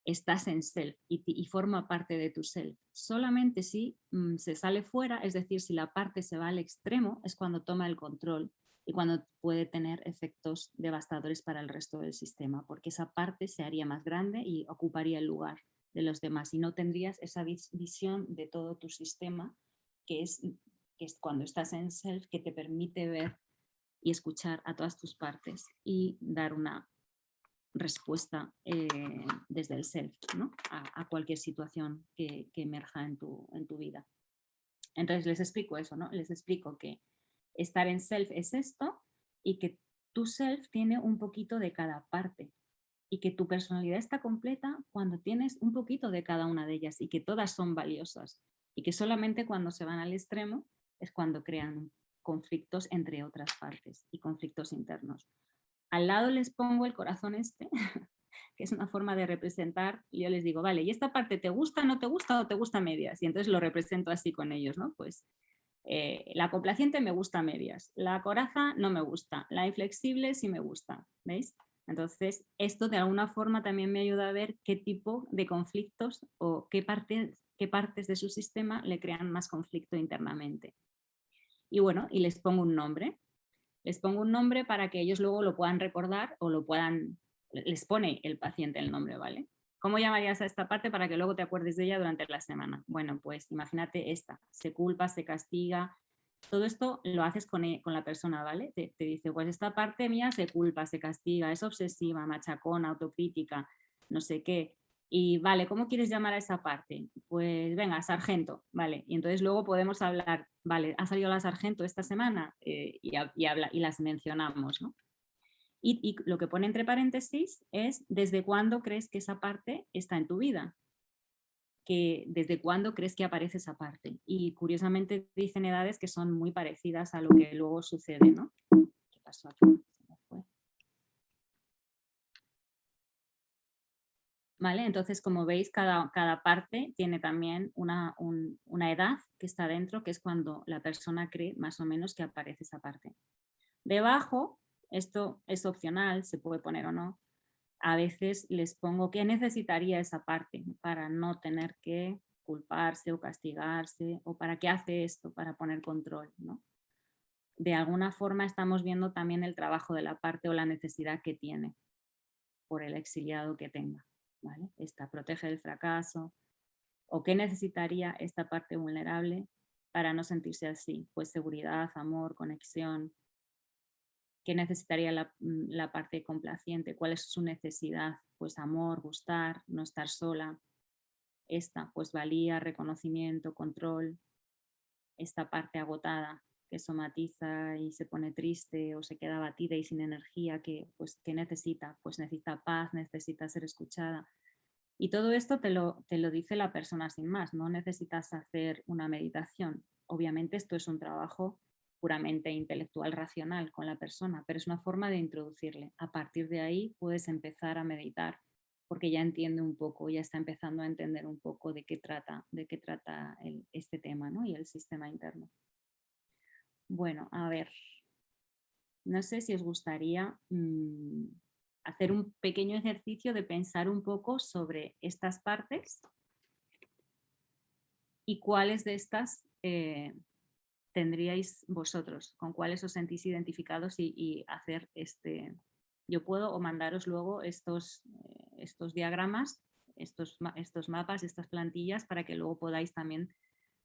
estás en self y forma parte de tu self. Solamente si se sale fuera, es decir, si la parte se va al extremo, es cuando toma el control y cuando puede tener efectos devastadores para el resto del sistema, porque esa parte se haría más grande y ocuparía el lugar de los demás y no tendrías esa visión de todo tu sistema, que es cuando estás en self, que te permite ver y escuchar a todas tus partes y dar una respuesta desde el self, ¿no? a cualquier situación que emerja en tu vida. Entonces les explico eso, ¿no? Les explico que estar en self es esto y que tu self tiene un poquito de cada parte y que tu personalidad está completa cuando tienes un poquito de cada una de ellas y que todas son valiosas y que solamente cuando se van al extremo es cuando crean conflictos entre otras partes y conflictos internos. Al lado les pongo el corazón que es una forma de representar, y yo les digo, vale, ¿y esta parte te gusta, no te gusta o te gusta a medias? Y entonces lo represento así con ellos, ¿no? Pues la complaciente me gusta a medias, la coraza no me gusta, la inflexible sí me gusta, ¿veis? Entonces esto de alguna forma también me ayuda a ver qué tipo de conflictos o qué partes de su sistema le crean más conflicto internamente. Y bueno, y les pongo un nombre. Les pongo un nombre para que ellos luego lo puedan recordar o les pone el paciente el nombre, ¿vale? ¿Cómo llamarías a esta parte para que luego te acuerdes de ella durante la semana? Bueno, pues imagínate esta, se culpa, se castiga, todo esto lo haces con la persona, ¿vale? Te dice, pues esta parte mía se culpa, se castiga, es obsesiva, machacona, autocrítica, no sé qué. Y vale, ¿cómo quieres llamar a esa parte? Pues venga, sargento, vale. Y entonces luego podemos hablar, vale, ¿ha salido la sargento esta semana? Y las mencionamos, ¿no? Y lo que pone entre paréntesis es ¿desde cuándo crees que esa parte está en tu vida? Que ¿desde cuándo crees que aparece esa parte? Y curiosamente dicen edades que son muy parecidas a lo que luego sucede, ¿no? ¿Qué pasó aquí? Se me fue. ¿Vale? Entonces, como veis, cada parte tiene también una edad que está dentro, que es cuando la persona cree más o menos que aparece esa parte. Debajo, esto es opcional, se puede poner o no. A veces les pongo qué necesitaría esa parte para no tener que culparse o castigarse, o para qué hace esto, para poner control, ¿no? De alguna forma estamos viendo también el trabajo de la parte o la necesidad que tiene por el exiliado que tenga, ¿vale? Esta protege del fracaso, o qué necesitaría esta parte vulnerable para no sentirse así, pues seguridad, amor, conexión. ¿Qué necesitaría la parte complaciente? ¿Cuál es su necesidad? Pues amor, gustar, no estar sola. Esta, pues valía, reconocimiento, control. Esta parte agotada que somatiza y se pone triste o se queda abatida y sin energía, pues, ¿qué necesita? Pues necesita paz, necesita ser escuchada. Y todo esto te lo dice la persona sin más, no necesitas hacer una meditación. Obviamente esto es un trabajo puramente intelectual, racional con la persona, pero es una forma de introducirle. A partir de ahí puedes empezar a meditar, porque ya entiende un poco, ya está empezando a entender un poco de qué trata este tema, ¿no? Y el sistema interno. Bueno, a ver, no sé si os gustaría hacer un pequeño ejercicio de pensar un poco sobre estas partes y cuáles de estas tendríais vosotros, con cuáles os sentís identificados y hacer yo puedo o mandaros luego estos diagramas, estos mapas, estas plantillas para que luego podáis también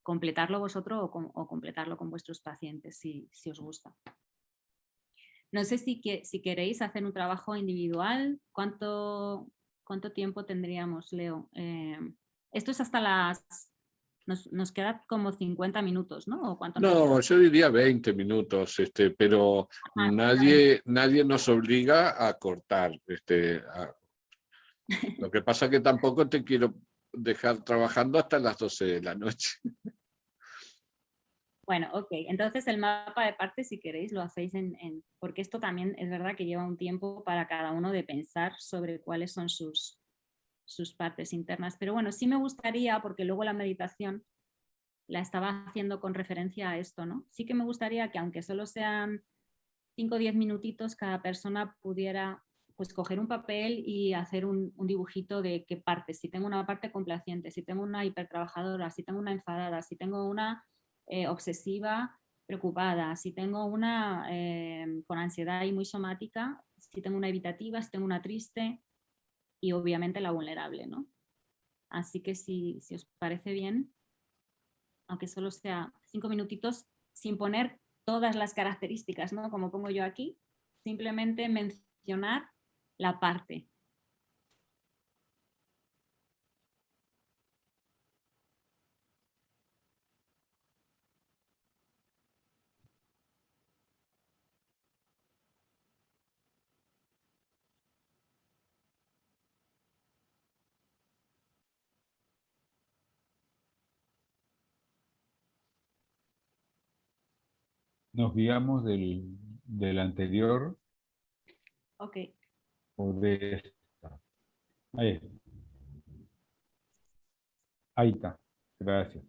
completarlo vosotros o completarlo con vuestros pacientes si os gusta. No sé si queréis hacer un trabajo individual. ¿Cuánto tiempo tendríamos, Leo? Esto es hasta las... Nos queda como 50 minutos, ¿no? ¿O cuánto No, yo diría 20 minutos, pero nadie nos obliga a cortar. Lo que pasa es que tampoco te quiero dejar trabajando hasta las 12 de la noche. Bueno, ok. Entonces el mapa de partes, si queréis, lo hacéis porque esto también es verdad que lleva un tiempo para cada uno de pensar sobre cuáles son sus partes internas. Pero bueno, sí me gustaría, porque luego la meditación la estaba haciendo con referencia a esto, ¿no? Sí que me gustaría que aunque solo sean 5 o 10 minutitos, cada persona pudiera pues coger un papel y hacer un dibujito de qué partes. Si tengo una parte complaciente, si tengo una hipertrabajadora, si tengo una enfadada, si tengo una obsesiva, preocupada, si tengo una con ansiedad y muy somática, si tengo una evitativa, si tengo una triste y obviamente la vulnerable, ¿no? Así que si os parece bien, aunque solo sea 5 minutitos, sin poner todas las características, ¿no? Como pongo yo aquí, simplemente mencionar la parte. Nos guiamos del anterior Ok. o de esta. Ahí. Ahí está. Gracias.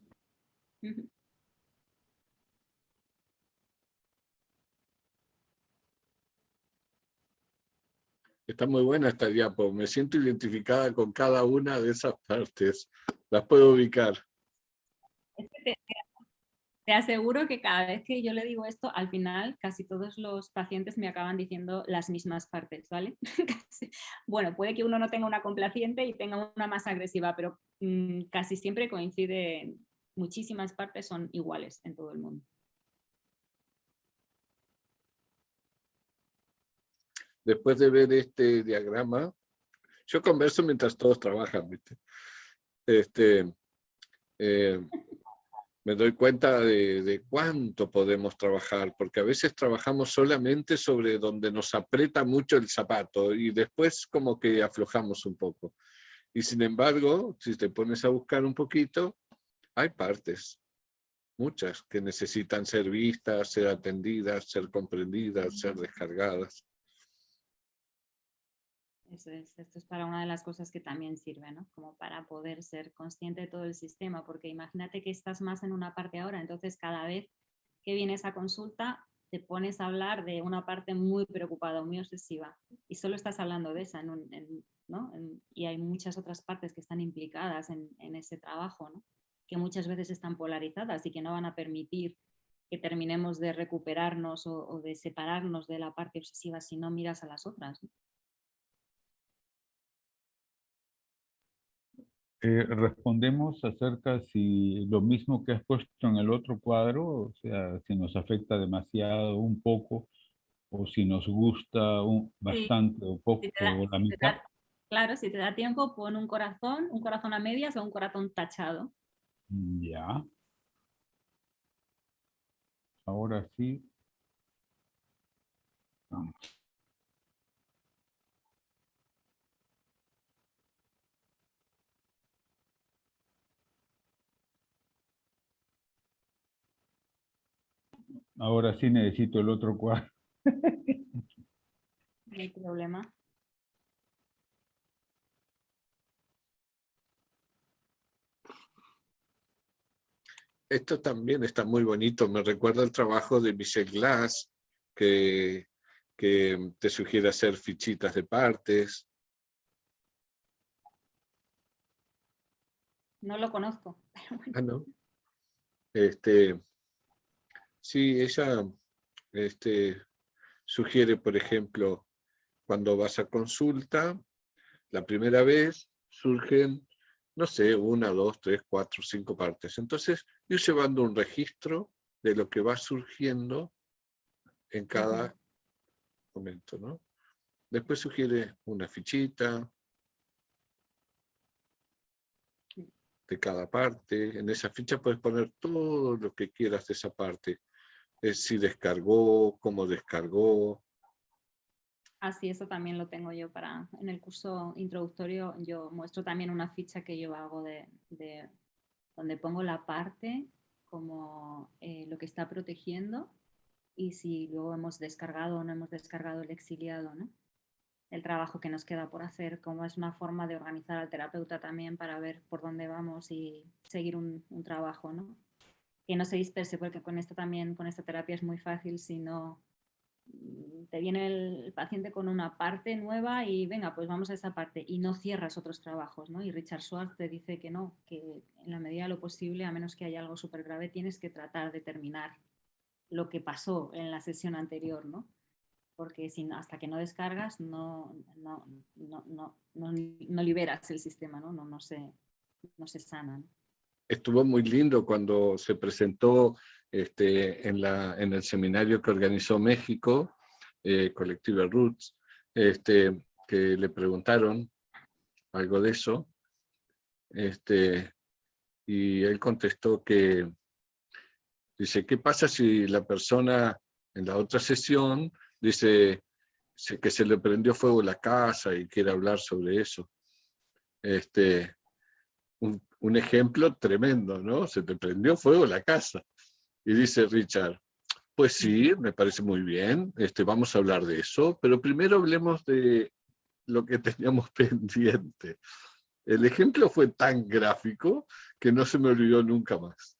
Está muy buena esta diapo. Me siento identificada con cada una de esas partes. Las puedo ubicar. Te aseguro que cada vez que yo le digo esto, al final casi todos los pacientes me acaban diciendo las mismas partes, ¿vale? Bueno, puede que uno no tenga una complaciente y tenga una más agresiva, pero casi siempre coincide, muchísimas partes son iguales en todo el mundo. Después de ver este diagrama, yo converso mientras todos trabajan, ¿viste? Me doy cuenta de cuánto podemos trabajar, porque a veces trabajamos solamente sobre donde nos aprieta mucho el zapato y después como que aflojamos un poco. Y sin embargo, si te pones a buscar un poquito, hay partes, muchas, que necesitan ser vistas, ser atendidas, ser comprendidas, ser descargadas. Esto es para una de las cosas que también sirve, ¿no? Como para poder ser consciente de todo el sistema, porque imagínate que estás más en una parte ahora, entonces cada vez que vienes a consulta te pones a hablar de una parte muy preocupada, muy obsesiva, y solo estás hablando de esa, ¿no? Y hay muchas otras partes que están implicadas en ese trabajo, ¿no? Que muchas veces están polarizadas y que no van a permitir que terminemos de recuperarnos o de separarnos de la parte obsesiva si no miras a las otras, ¿no? Respondemos acerca si lo mismo que has puesto en el otro cuadro, o sea, si nos afecta demasiado, un poco, o si nos gusta bastante o poco, Si te da- o la si te mitad. da- claro, si te da tiempo, pon un corazón a medias o un corazón tachado. Ya. Ahora sí. Vamos. Ahora sí necesito el otro cuadro. No hay problema. Esto también está muy bonito, me recuerda el trabajo de Michel Glass, que te sugiere hacer fichitas de partes. No lo conozco. Ah, ¿no? Sí, ella sugiere, por ejemplo, cuando vas a consulta, la primera vez surgen, no sé, 1, 2, 3, 4, 5 partes. Entonces, ir llevando un registro de lo que va surgiendo en cada momento, ¿no? Después sugiere una fichita de cada parte. En esa ficha puedes poner todo lo que quieras de esa parte. Si descargó, cómo descargó. Así, eso también lo tengo yo en el curso introductorio. Yo muestro también una ficha que yo hago de donde pongo la parte como lo que está protegiendo y si luego hemos descargado o no hemos descargado el exiliado, ¿no? El trabajo que nos queda por hacer, como es una forma de organizar al terapeuta también para ver por dónde vamos y seguir un trabajo, ¿no? Que no se disperse, porque con esto también, con esta terapia es muy fácil si no te viene el paciente con una parte nueva y venga, pues vamos a esa parte y no cierras otros trabajos, ¿no? Y Richard Schwartz te dice que no, que en la medida de lo posible, a menos que haya algo súper grave, tienes que tratar de terminar lo que pasó en la sesión anterior, ¿no? Porque hasta que no descargas no liberas el sistema, ¿no? No se sana, ¿no? Estuvo muy lindo cuando se presentó en el seminario que organizó México, Collective Roots, que le preguntaron algo de eso, y él contestó que, dice, ¿qué pasa si la persona en la otra sesión dice que se le prendió fuego la casa y quiere hablar sobre eso? Un ejemplo tremendo, ¿no? Se te prendió fuego la casa. Y dice Richard, pues sí, me parece muy bien, vamos a hablar de eso, pero primero hablemos de lo que teníamos pendiente. El ejemplo fue tan gráfico que no se me olvidó nunca más.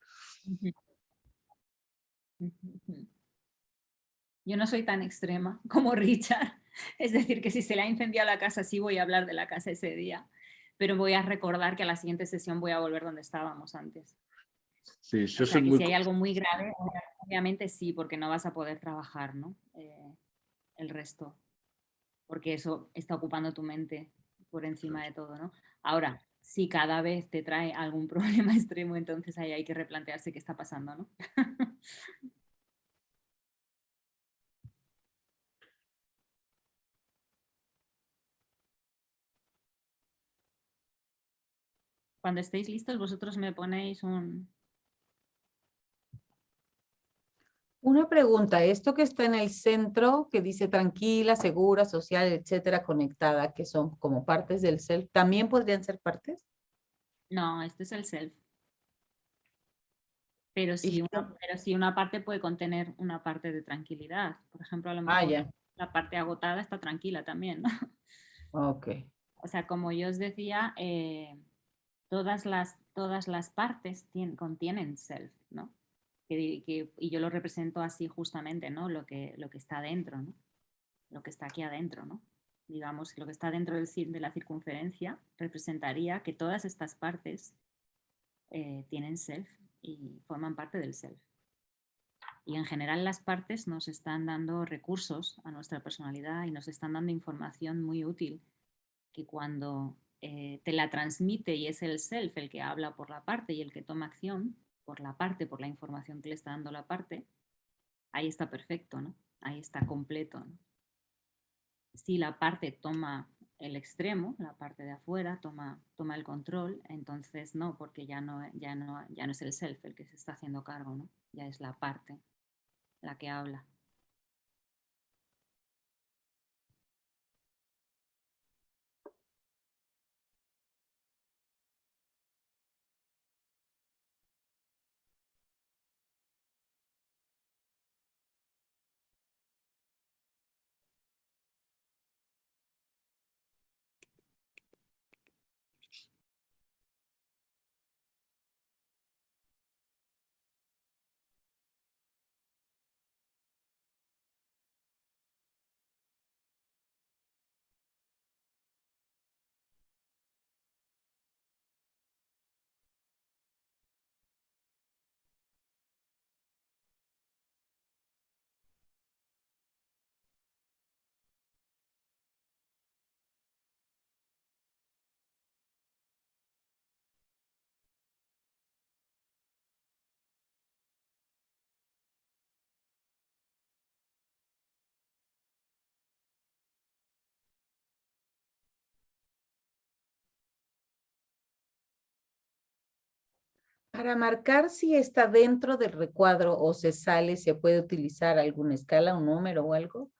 Yo no soy tan extrema como Richard, es decir, que si se le ha incendiado la casa, sí voy a hablar de la casa ese día, pero voy a recordar que a la siguiente sesión voy a volver donde estábamos antes. Sí, yo O sea, soy que muy... si hay algo muy grave, obviamente sí, porque no vas a poder trabajar, ¿no? El resto, porque eso está ocupando tu mente por encima de todo, ¿no? Ahora, si cada vez te trae algún problema extremo, entonces ahí hay que replantearse qué está pasando, ¿no? Cuando estéis listos, vosotros me ponéis Una pregunta, esto que está en el centro, que dice tranquila, segura, social, etcétera, conectada, que son como partes del self, ¿también podrían ser partes? No, este es el self. Pero sí, una parte puede contener una parte de tranquilidad. Por ejemplo, a lo mejor la parte agotada está tranquila también, ¿no? Ok. O sea, como yo os decía, todas las partes contienen self, ¿no? y yo lo represento así justamente, ¿no? Lo que está dentro, ¿no? Lo que está aquí adentro, ¿no? Digamos, lo que está dentro de la circunferencia representaría que todas estas partes tienen self y forman parte del self. Y en general las partes nos están dando recursos a nuestra personalidad y nos están dando información muy útil que cuando te la transmite y es el self el que habla por la parte y el que toma acción por la parte, por la información que le está dando la parte, ahí está perfecto, ¿no? Ahí está completo, ¿no? Si la parte toma el extremo, la parte de afuera toma el control, entonces no, porque ya no es el self el que se está haciendo cargo, ¿no? Ya es la parte la que habla. Para marcar si está dentro del recuadro o se sale, ¿se puede utilizar alguna escala, un número o algo?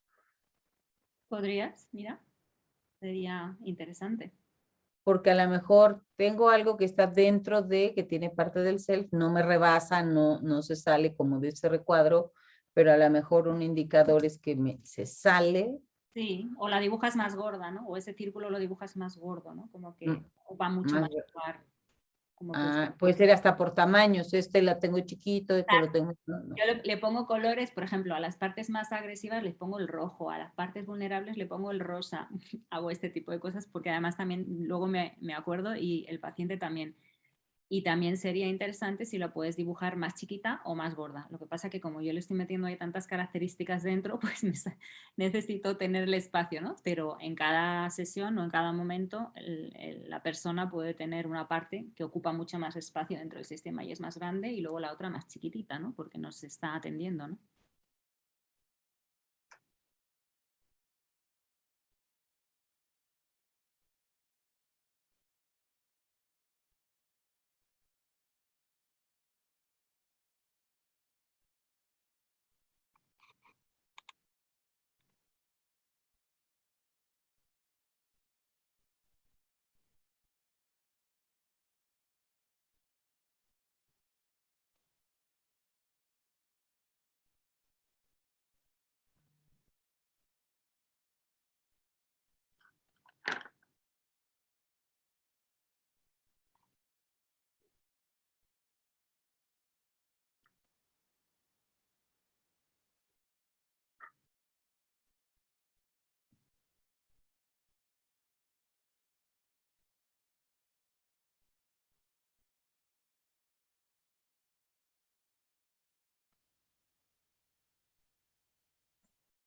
¿Podrías? Mira, sería interesante. Porque a lo mejor tengo algo que está dentro de, que tiene parte del self, no me rebasa, no se sale como de ese recuadro, pero a lo mejor un indicador es que se sale. Sí, o la dibujas más gorda, ¿no? O ese círculo lo dibujas más gordo, ¿no? Como que ocupa mucho más más lugar. Como que puede ser hasta por tamaños, este la tengo chiquito, este lo tengo... No. Yo le pongo colores, por ejemplo, a las partes más agresivas les pongo el rojo, a las partes vulnerables le pongo el rosa. Hago este tipo de cosas porque además también luego me acuerdo y el paciente también. Y también sería interesante si lo puedes dibujar más chiquita o más gorda. Lo que pasa que como yo le estoy metiendo ahí tantas características dentro, pues necesito tener el espacio, ¿no? Pero en cada sesión o en cada momento la persona puede tener una parte que ocupa mucho más espacio dentro del sistema y es más grande y luego la otra más chiquitita, ¿no? Porque nos está atendiendo, ¿no?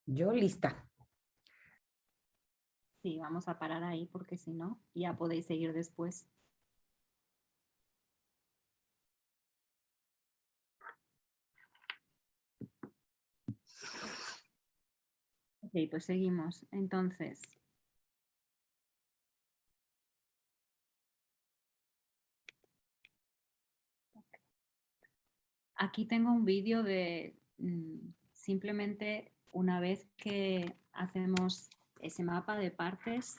Yo lista. Sí, vamos a parar ahí porque si no, ya podéis seguir después. Ok, pues seguimos. Entonces, aquí tengo un vídeo de simplemente una vez que hacemos ese mapa de partes,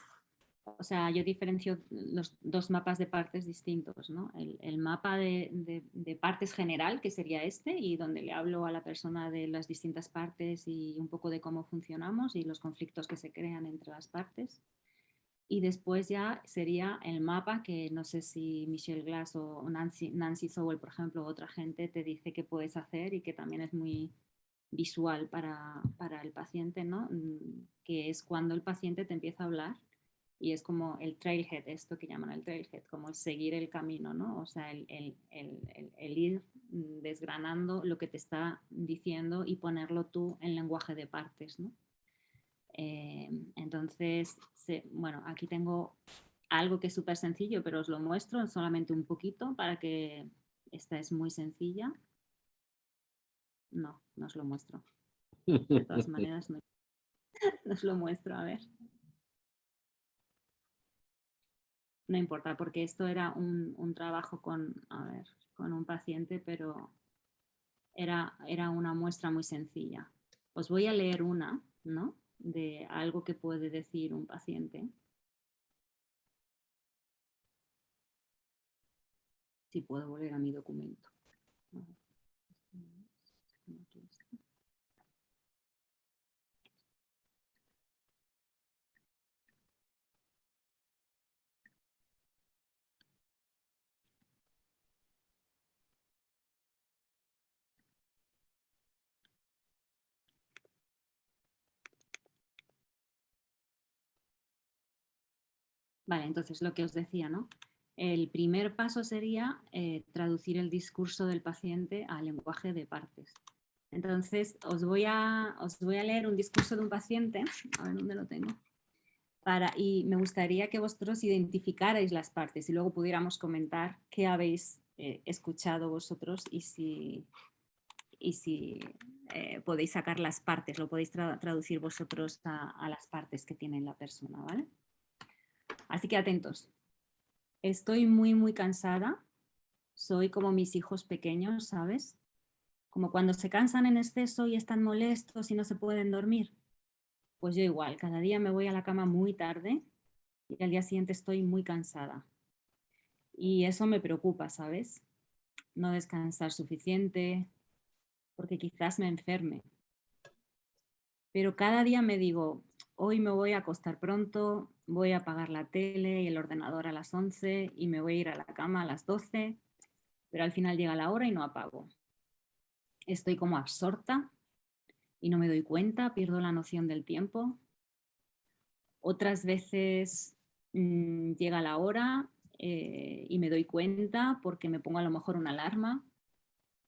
o sea, yo diferencio los dos mapas de partes distintos, ¿no? El mapa de partes general, que sería este, y donde le hablo a la persona de las distintas partes y un poco de cómo funcionamos y los conflictos que se crean entre las partes. Y después ya sería el mapa, que no sé si Michelle Glass o Nancy Sowell, por ejemplo, o otra gente te dice que puedes hacer y que también es muy visual para el paciente, ¿no? Que es cuando el paciente te empieza a hablar y es como el trailhead, esto que llaman el trailhead, como el seguir el camino, ¿no? O sea, el ir desgranando lo que te está diciendo y ponerlo tú en lenguaje de partes, ¿no? Entonces, bueno, aquí tengo algo que es súper sencillo, pero os lo muestro solamente un poquito para que esta es muy sencilla. No, no os lo muestro. De todas maneras, no os lo muestro, a ver. No importa, porque esto era un trabajo con un paciente, pero era una muestra muy sencilla. Os voy a leer una, ¿no? De algo que puede decir un paciente. Si puedo volver a mi documento. Vale, entonces lo que os decía, ¿no? El primer paso sería traducir el discurso del paciente al lenguaje de partes. Entonces, os voy a leer un discurso de un paciente, a ver dónde lo tengo, y me gustaría que vosotros identificarais las partes y luego pudiéramos comentar qué habéis escuchado vosotros y si podéis sacar las partes, lo podéis traducir vosotros a las partes que tiene la persona, ¿vale? Así que atentos. Estoy muy, muy cansada. Soy como mis hijos pequeños, ¿sabes? Como cuando se cansan en exceso y están molestos y no se pueden dormir. Pues yo igual, cada día me voy a la cama muy tarde y al día siguiente estoy muy cansada. Y eso me preocupa, ¿sabes? No descansar suficiente, porque quizás me enferme. Pero cada día me digo, hoy me voy a acostar pronto, voy a apagar la tele y el ordenador a las 11 y me voy a ir a la cama a las 12, pero al final llega la hora y no apago. Estoy como absorta y no me doy cuenta, pierdo la noción del tiempo. Otras veces llega la hora y me doy cuenta porque me pongo a lo mejor una alarma,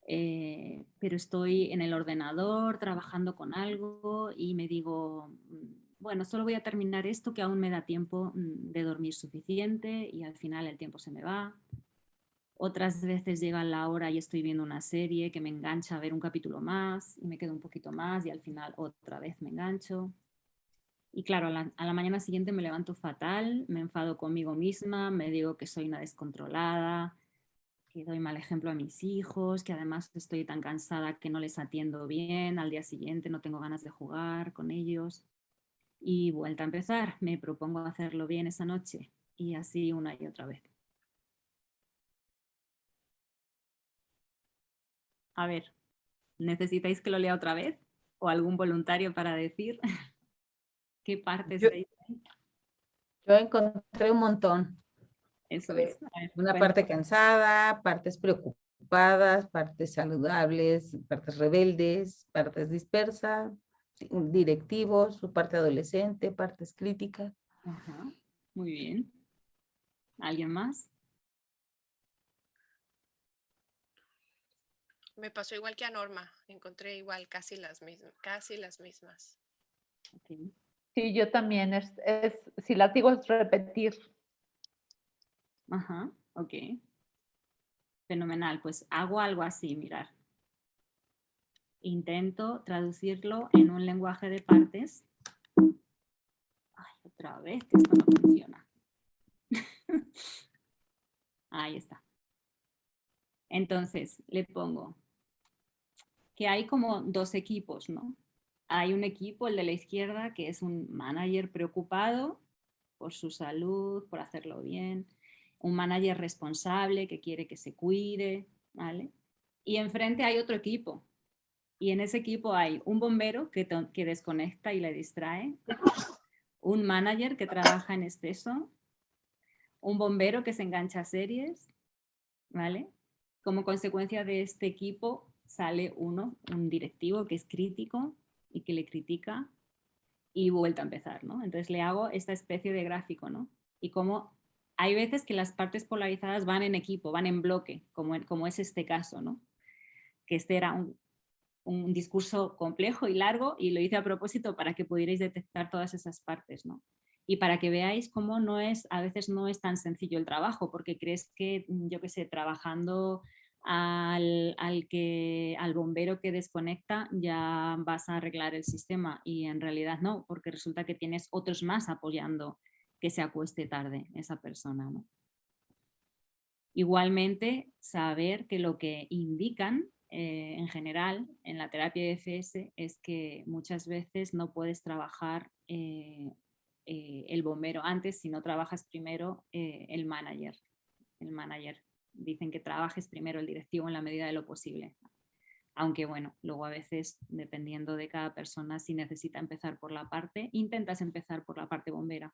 pero estoy en el ordenador trabajando con algo y me digo, bueno, solo voy a terminar esto que aún me da tiempo de dormir suficiente y al final el tiempo se me va. Otras veces llega la hora y estoy viendo una serie que me engancha a ver un capítulo más y me quedo un poquito más y al final otra vez me engancho. Y claro, a la mañana siguiente me levanto fatal, me enfado conmigo misma, me digo que soy una descontrolada, que doy mal ejemplo a mis hijos, que además estoy tan cansada que no les atiendo bien, al día siguiente no tengo ganas de jugar con ellos. Y vuelta a empezar, me propongo hacerlo bien esa noche y así una y otra vez. A ver, ¿necesitáis que lo lea otra vez? ¿O algún voluntario para decir qué partes veis? Yo encontré un montón. Eso es. Una parte cansada, partes preocupadas, partes saludables, partes rebeldes, partes dispersas, directivos, su parte adolescente, partes críticas. Ajá, muy bien. ¿Alguien más? Me pasó igual que a Norma, encontré igual casi las mismas. Okay. Sí, yo también. Si las digo es repetir. Ajá, ok. Fenomenal, pues hago algo así, mirar. Intento traducirlo en un lenguaje de partes. Ay, otra vez que esto no funciona. Ahí está. Entonces, le pongo que hay como dos equipos, ¿no? Hay un equipo, el de la izquierda, que es un manager preocupado por su salud, por hacerlo bien. Un manager responsable que quiere que se cuide, ¿vale? Y enfrente hay otro equipo. Y en ese equipo hay un bombero que desconecta y le distrae, un manager que trabaja en exceso, un bombero que se engancha a series, ¿vale? Como consecuencia de este equipo sale un directivo que es crítico y que le critica y vuelta a empezar, ¿no? Entonces le hago esta especie de gráfico, ¿no? Y como hay veces que las partes polarizadas van en equipo, van en bloque, como es este caso, ¿no? Que este era un discurso complejo y largo y lo hice a propósito para que pudierais detectar todas esas partes, ¿no? Y para que veáis cómo a veces no es tan sencillo el trabajo, porque crees que, yo qué sé, trabajando al bombero que desconecta ya vas a arreglar el sistema y en realidad no, porque resulta que tienes otros más apoyando que se acueste tarde esa persona, ¿no? Igualmente, saber que lo que indican en general en la terapia de EFS es que muchas veces no puedes trabajar el bombero antes si no trabajas primero el manager. El manager. Dicen que trabajes primero el directivo en la medida de lo posible. Aunque bueno, luego a veces, dependiendo de cada persona, si necesita empezar por la parte, intentas empezar por la parte bombera.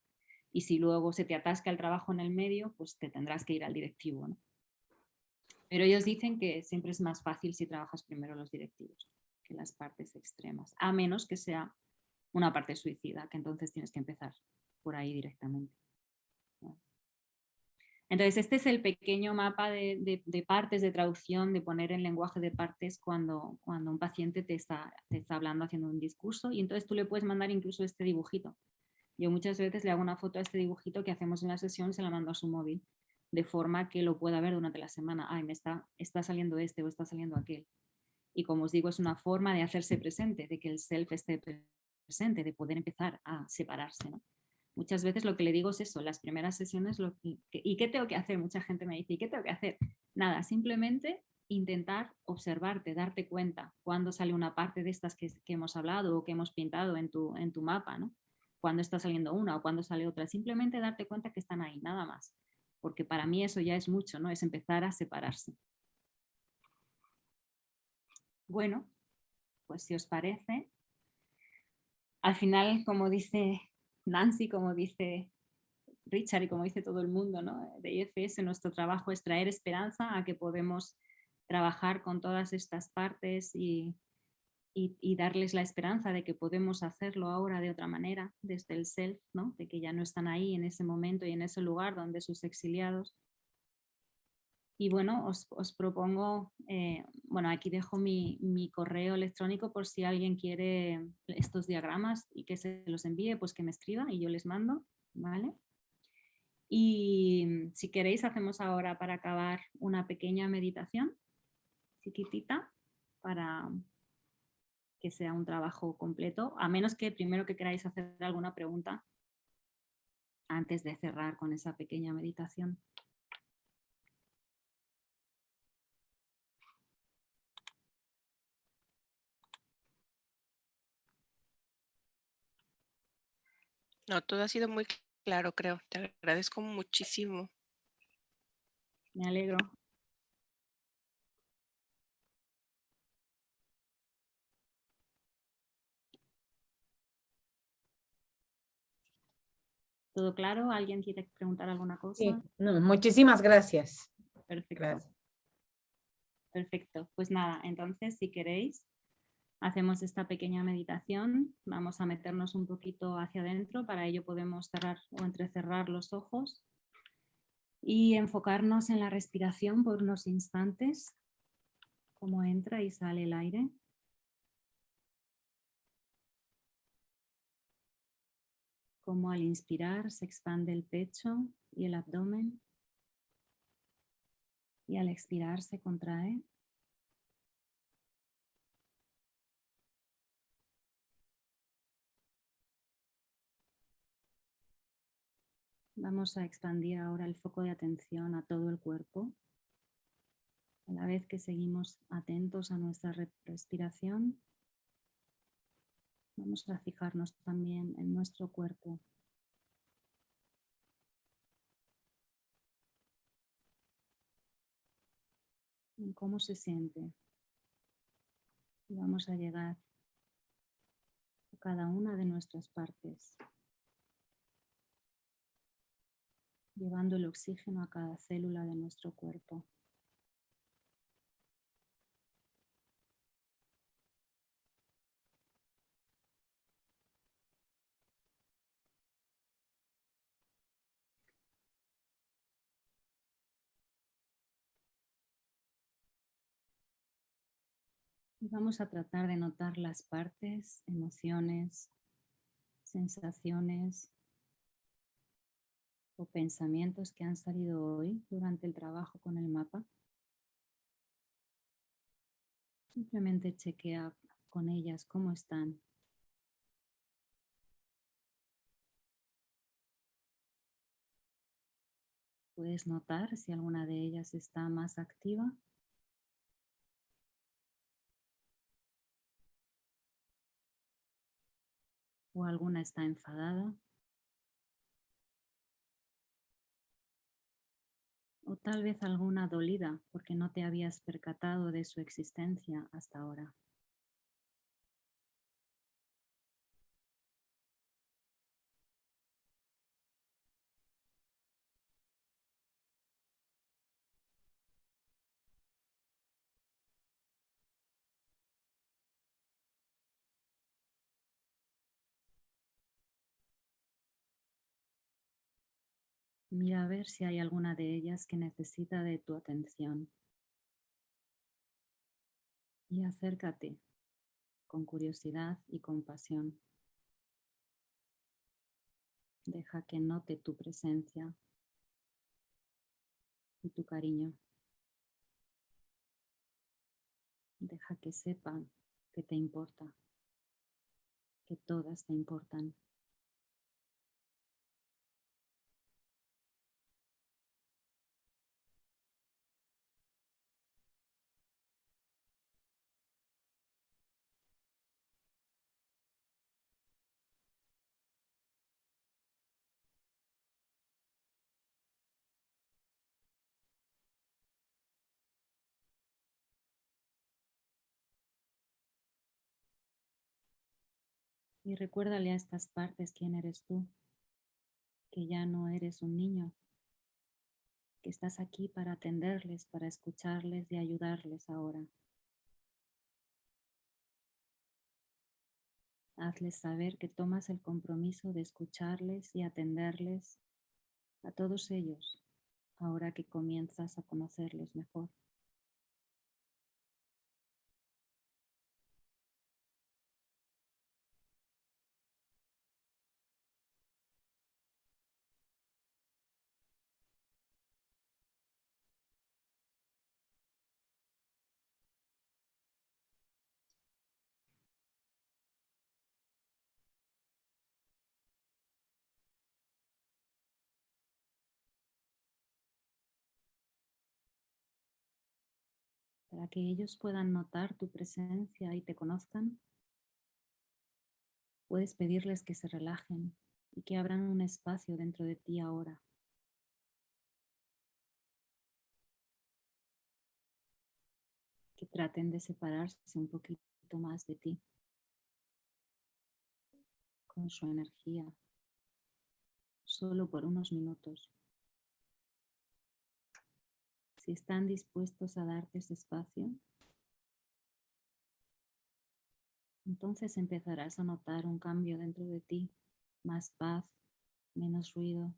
Y si luego se te atasca el trabajo en el medio, pues te tendrás que ir al directivo, ¿no? Pero ellos dicen que siempre es más fácil si trabajas primero los directivos que las partes extremas, a menos que sea una parte suicida, que entonces tienes que empezar por ahí directamente. Entonces, este es el pequeño mapa de partes, de traducción, de poner en lenguaje de partes cuando un paciente te está hablando, haciendo un discurso, y entonces tú le puedes mandar incluso este dibujito. Yo muchas veces le hago una foto a este dibujito que hacemos en la sesión y se la mando a su móvil, de forma que lo pueda ver durante la semana. Ay, está saliendo este o está saliendo aquel. Y como os digo, es una forma de hacerse presente, de que el self esté presente, de poder empezar a separarse, ¿no? Muchas veces lo que le digo es eso, las primeras sesiones, ¿y qué tengo que hacer? Mucha gente me dice, ¿y qué tengo que hacer? Nada, simplemente intentar observarte, darte cuenta cuando sale una parte de estas que hemos hablado o que hemos pintado en tu mapa, ¿no? Cuando está saliendo una o cuando sale otra, simplemente darte cuenta que están ahí, nada más. Porque para mí eso ya es mucho, ¿no? Es empezar a separarse. Bueno, pues si os parece, al final, como dice Nancy, como dice Richard y como dice todo el mundo, ¿no? De IFS, nuestro trabajo es traer esperanza a que podemos trabajar con todas estas partes y darles la esperanza de que podemos hacerlo ahora de otra manera, desde el self, ¿no? De que ya no están ahí en ese momento y en ese lugar donde sus exiliados. Y bueno, os propongo, bueno, aquí dejo mi correo electrónico por si alguien quiere estos diagramas y que se los envíe, pues que me escriba y yo les mando, ¿vale? Y si queréis hacemos ahora para acabar una pequeña meditación chiquitita para que sea un trabajo completo, a menos que primero que queráis hacer alguna pregunta antes de cerrar con esa pequeña meditación. No, todo ha sido muy claro, creo. Te agradezco muchísimo. Me alegro. ¿Todo claro? ¿Alguien quiere preguntar alguna cosa? Sí, no, muchísimas gracias. Perfecto. Gracias. Perfecto. Pues nada, entonces si queréis, hacemos esta pequeña meditación. Vamos a meternos un poquito hacia adentro. Para ello podemos cerrar o entrecerrar los ojos y enfocarnos en la respiración por unos instantes, cómo entra y sale el aire. Cómo al inspirar se expande el pecho y el abdomen y al expirar se contrae. Vamos a expandir ahora el foco de atención a todo el cuerpo. A la vez que seguimos atentos a nuestra respiración, vamos a fijarnos también en nuestro cuerpo. En cómo se siente. Y vamos a llegar a cada una de nuestras partes. llevando el oxígeno a cada célula de nuestro cuerpo. Y vamos a tratar de notar las partes, emociones, sensaciones o pensamientos que han salido hoy durante el trabajo con el mapa. Simplemente chequea con ellas cómo están. Puedes notar si alguna de ellas está más activa o alguna está enfadada. O tal vez alguna dolida porque no te habías percatado de su existencia hasta ahora. Mira a ver si hay alguna de ellas que necesita de tu atención. Y acércate con curiosidad y compasión. Deja que note tu presencia y tu cariño. Deja que sepan que te importa, que todas te importan. Y recuérdale a estas partes quién eres tú, que ya no eres un niño, que estás aquí para atenderles, para escucharles y ayudarles ahora. Hazles saber que tomas el compromiso de escucharles y atenderles a todos ellos, ahora que comienzas a conocerles mejor. Para que ellos puedan notar tu presencia y te conozcan, puedes pedirles que se relajen y que abran un espacio dentro de ti ahora. Que traten de separarse un poquito más de ti, con su energía, solo por unos minutos. Si están dispuestos a darte ese espacio, entonces empezarás a notar un cambio dentro de ti, más paz, menos ruido.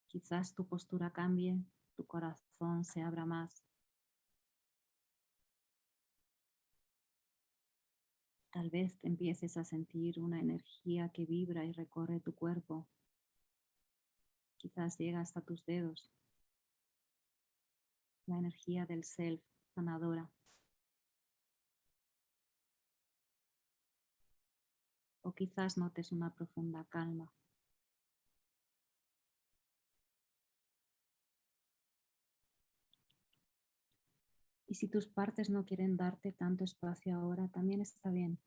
Quizás tu postura cambie, tu corazón se abra más. Tal vez te empieces a sentir una energía que vibra y recorre tu cuerpo. Quizás llega hasta tus dedos. La energía del self sanadora. O quizás notes una profunda calma. Y si tus partes no quieren darte tanto espacio ahora, también está bien.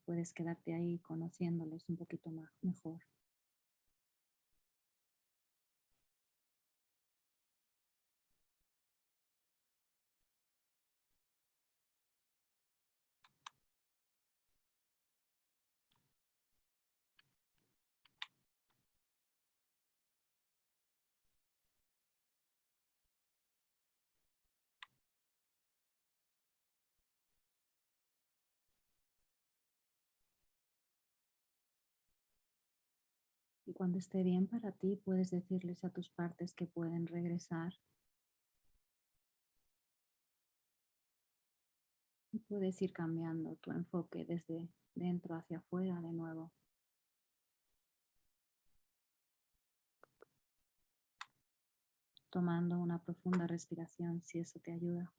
Puedes quedarte ahí conociéndoles un poquito más, mejor. Y cuando esté bien para ti, puedes decirles a tus partes que pueden regresar. Y puedes ir cambiando tu enfoque desde dentro hacia afuera de nuevo. Tomando una profunda respiración, si eso te ayuda.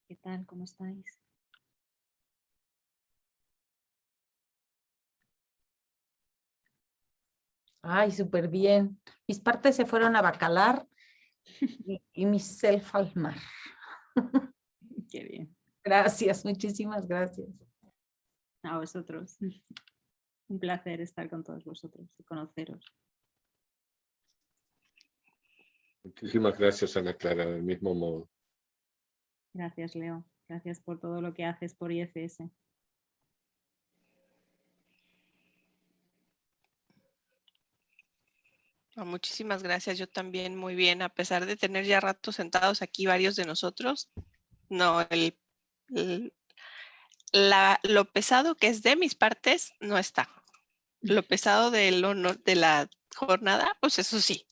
¿Qué tal? ¿Cómo estáis? Ay, súper bien. Mis partes se fueron a Bacalar y mi self al mar. Qué bien. Gracias, muchísimas gracias. A vosotros. Un placer estar con todos vosotros y conoceros. Muchísimas gracias, Ana Clara, del mismo modo. Gracias, Leo. Gracias por todo lo que haces por IFS. Muchísimas gracias, yo también muy bien, a pesar de tener ya rato sentados aquí varios de nosotros. No, lo pesado que es de mis partes no está. Lo pesado de la jornada, pues eso sí.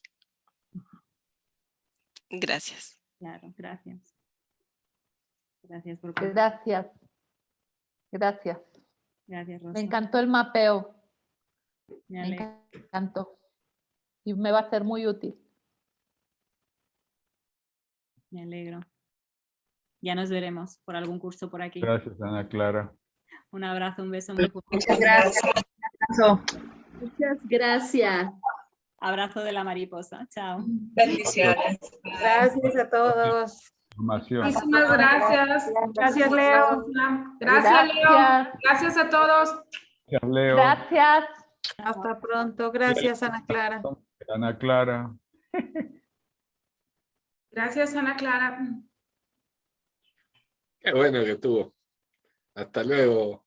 Gracias. Claro, gracias. Gracias por Gracias. Gracias. Gracias, Rosa. Me encantó el mapeo. Me Me alegro. encantó. Y me va a ser muy útil. Me alegro. Ya nos veremos por algún curso por aquí. Gracias, Ana Clara. Un abrazo, un beso muy fuerte. Muchas gracias. Muchas gracias. Abrazo de la mariposa. Chao. Bendiciones. Gracias a todos. Información. Muchísimas gracias. Gracias, Leo. Gracias, Leo. Gracias a todos. Gracias, Leo. Gracias. Hasta pronto. Gracias, Ana Clara. Ana Clara. Gracias, Ana Clara. Qué bueno que estuvo. Hasta luego.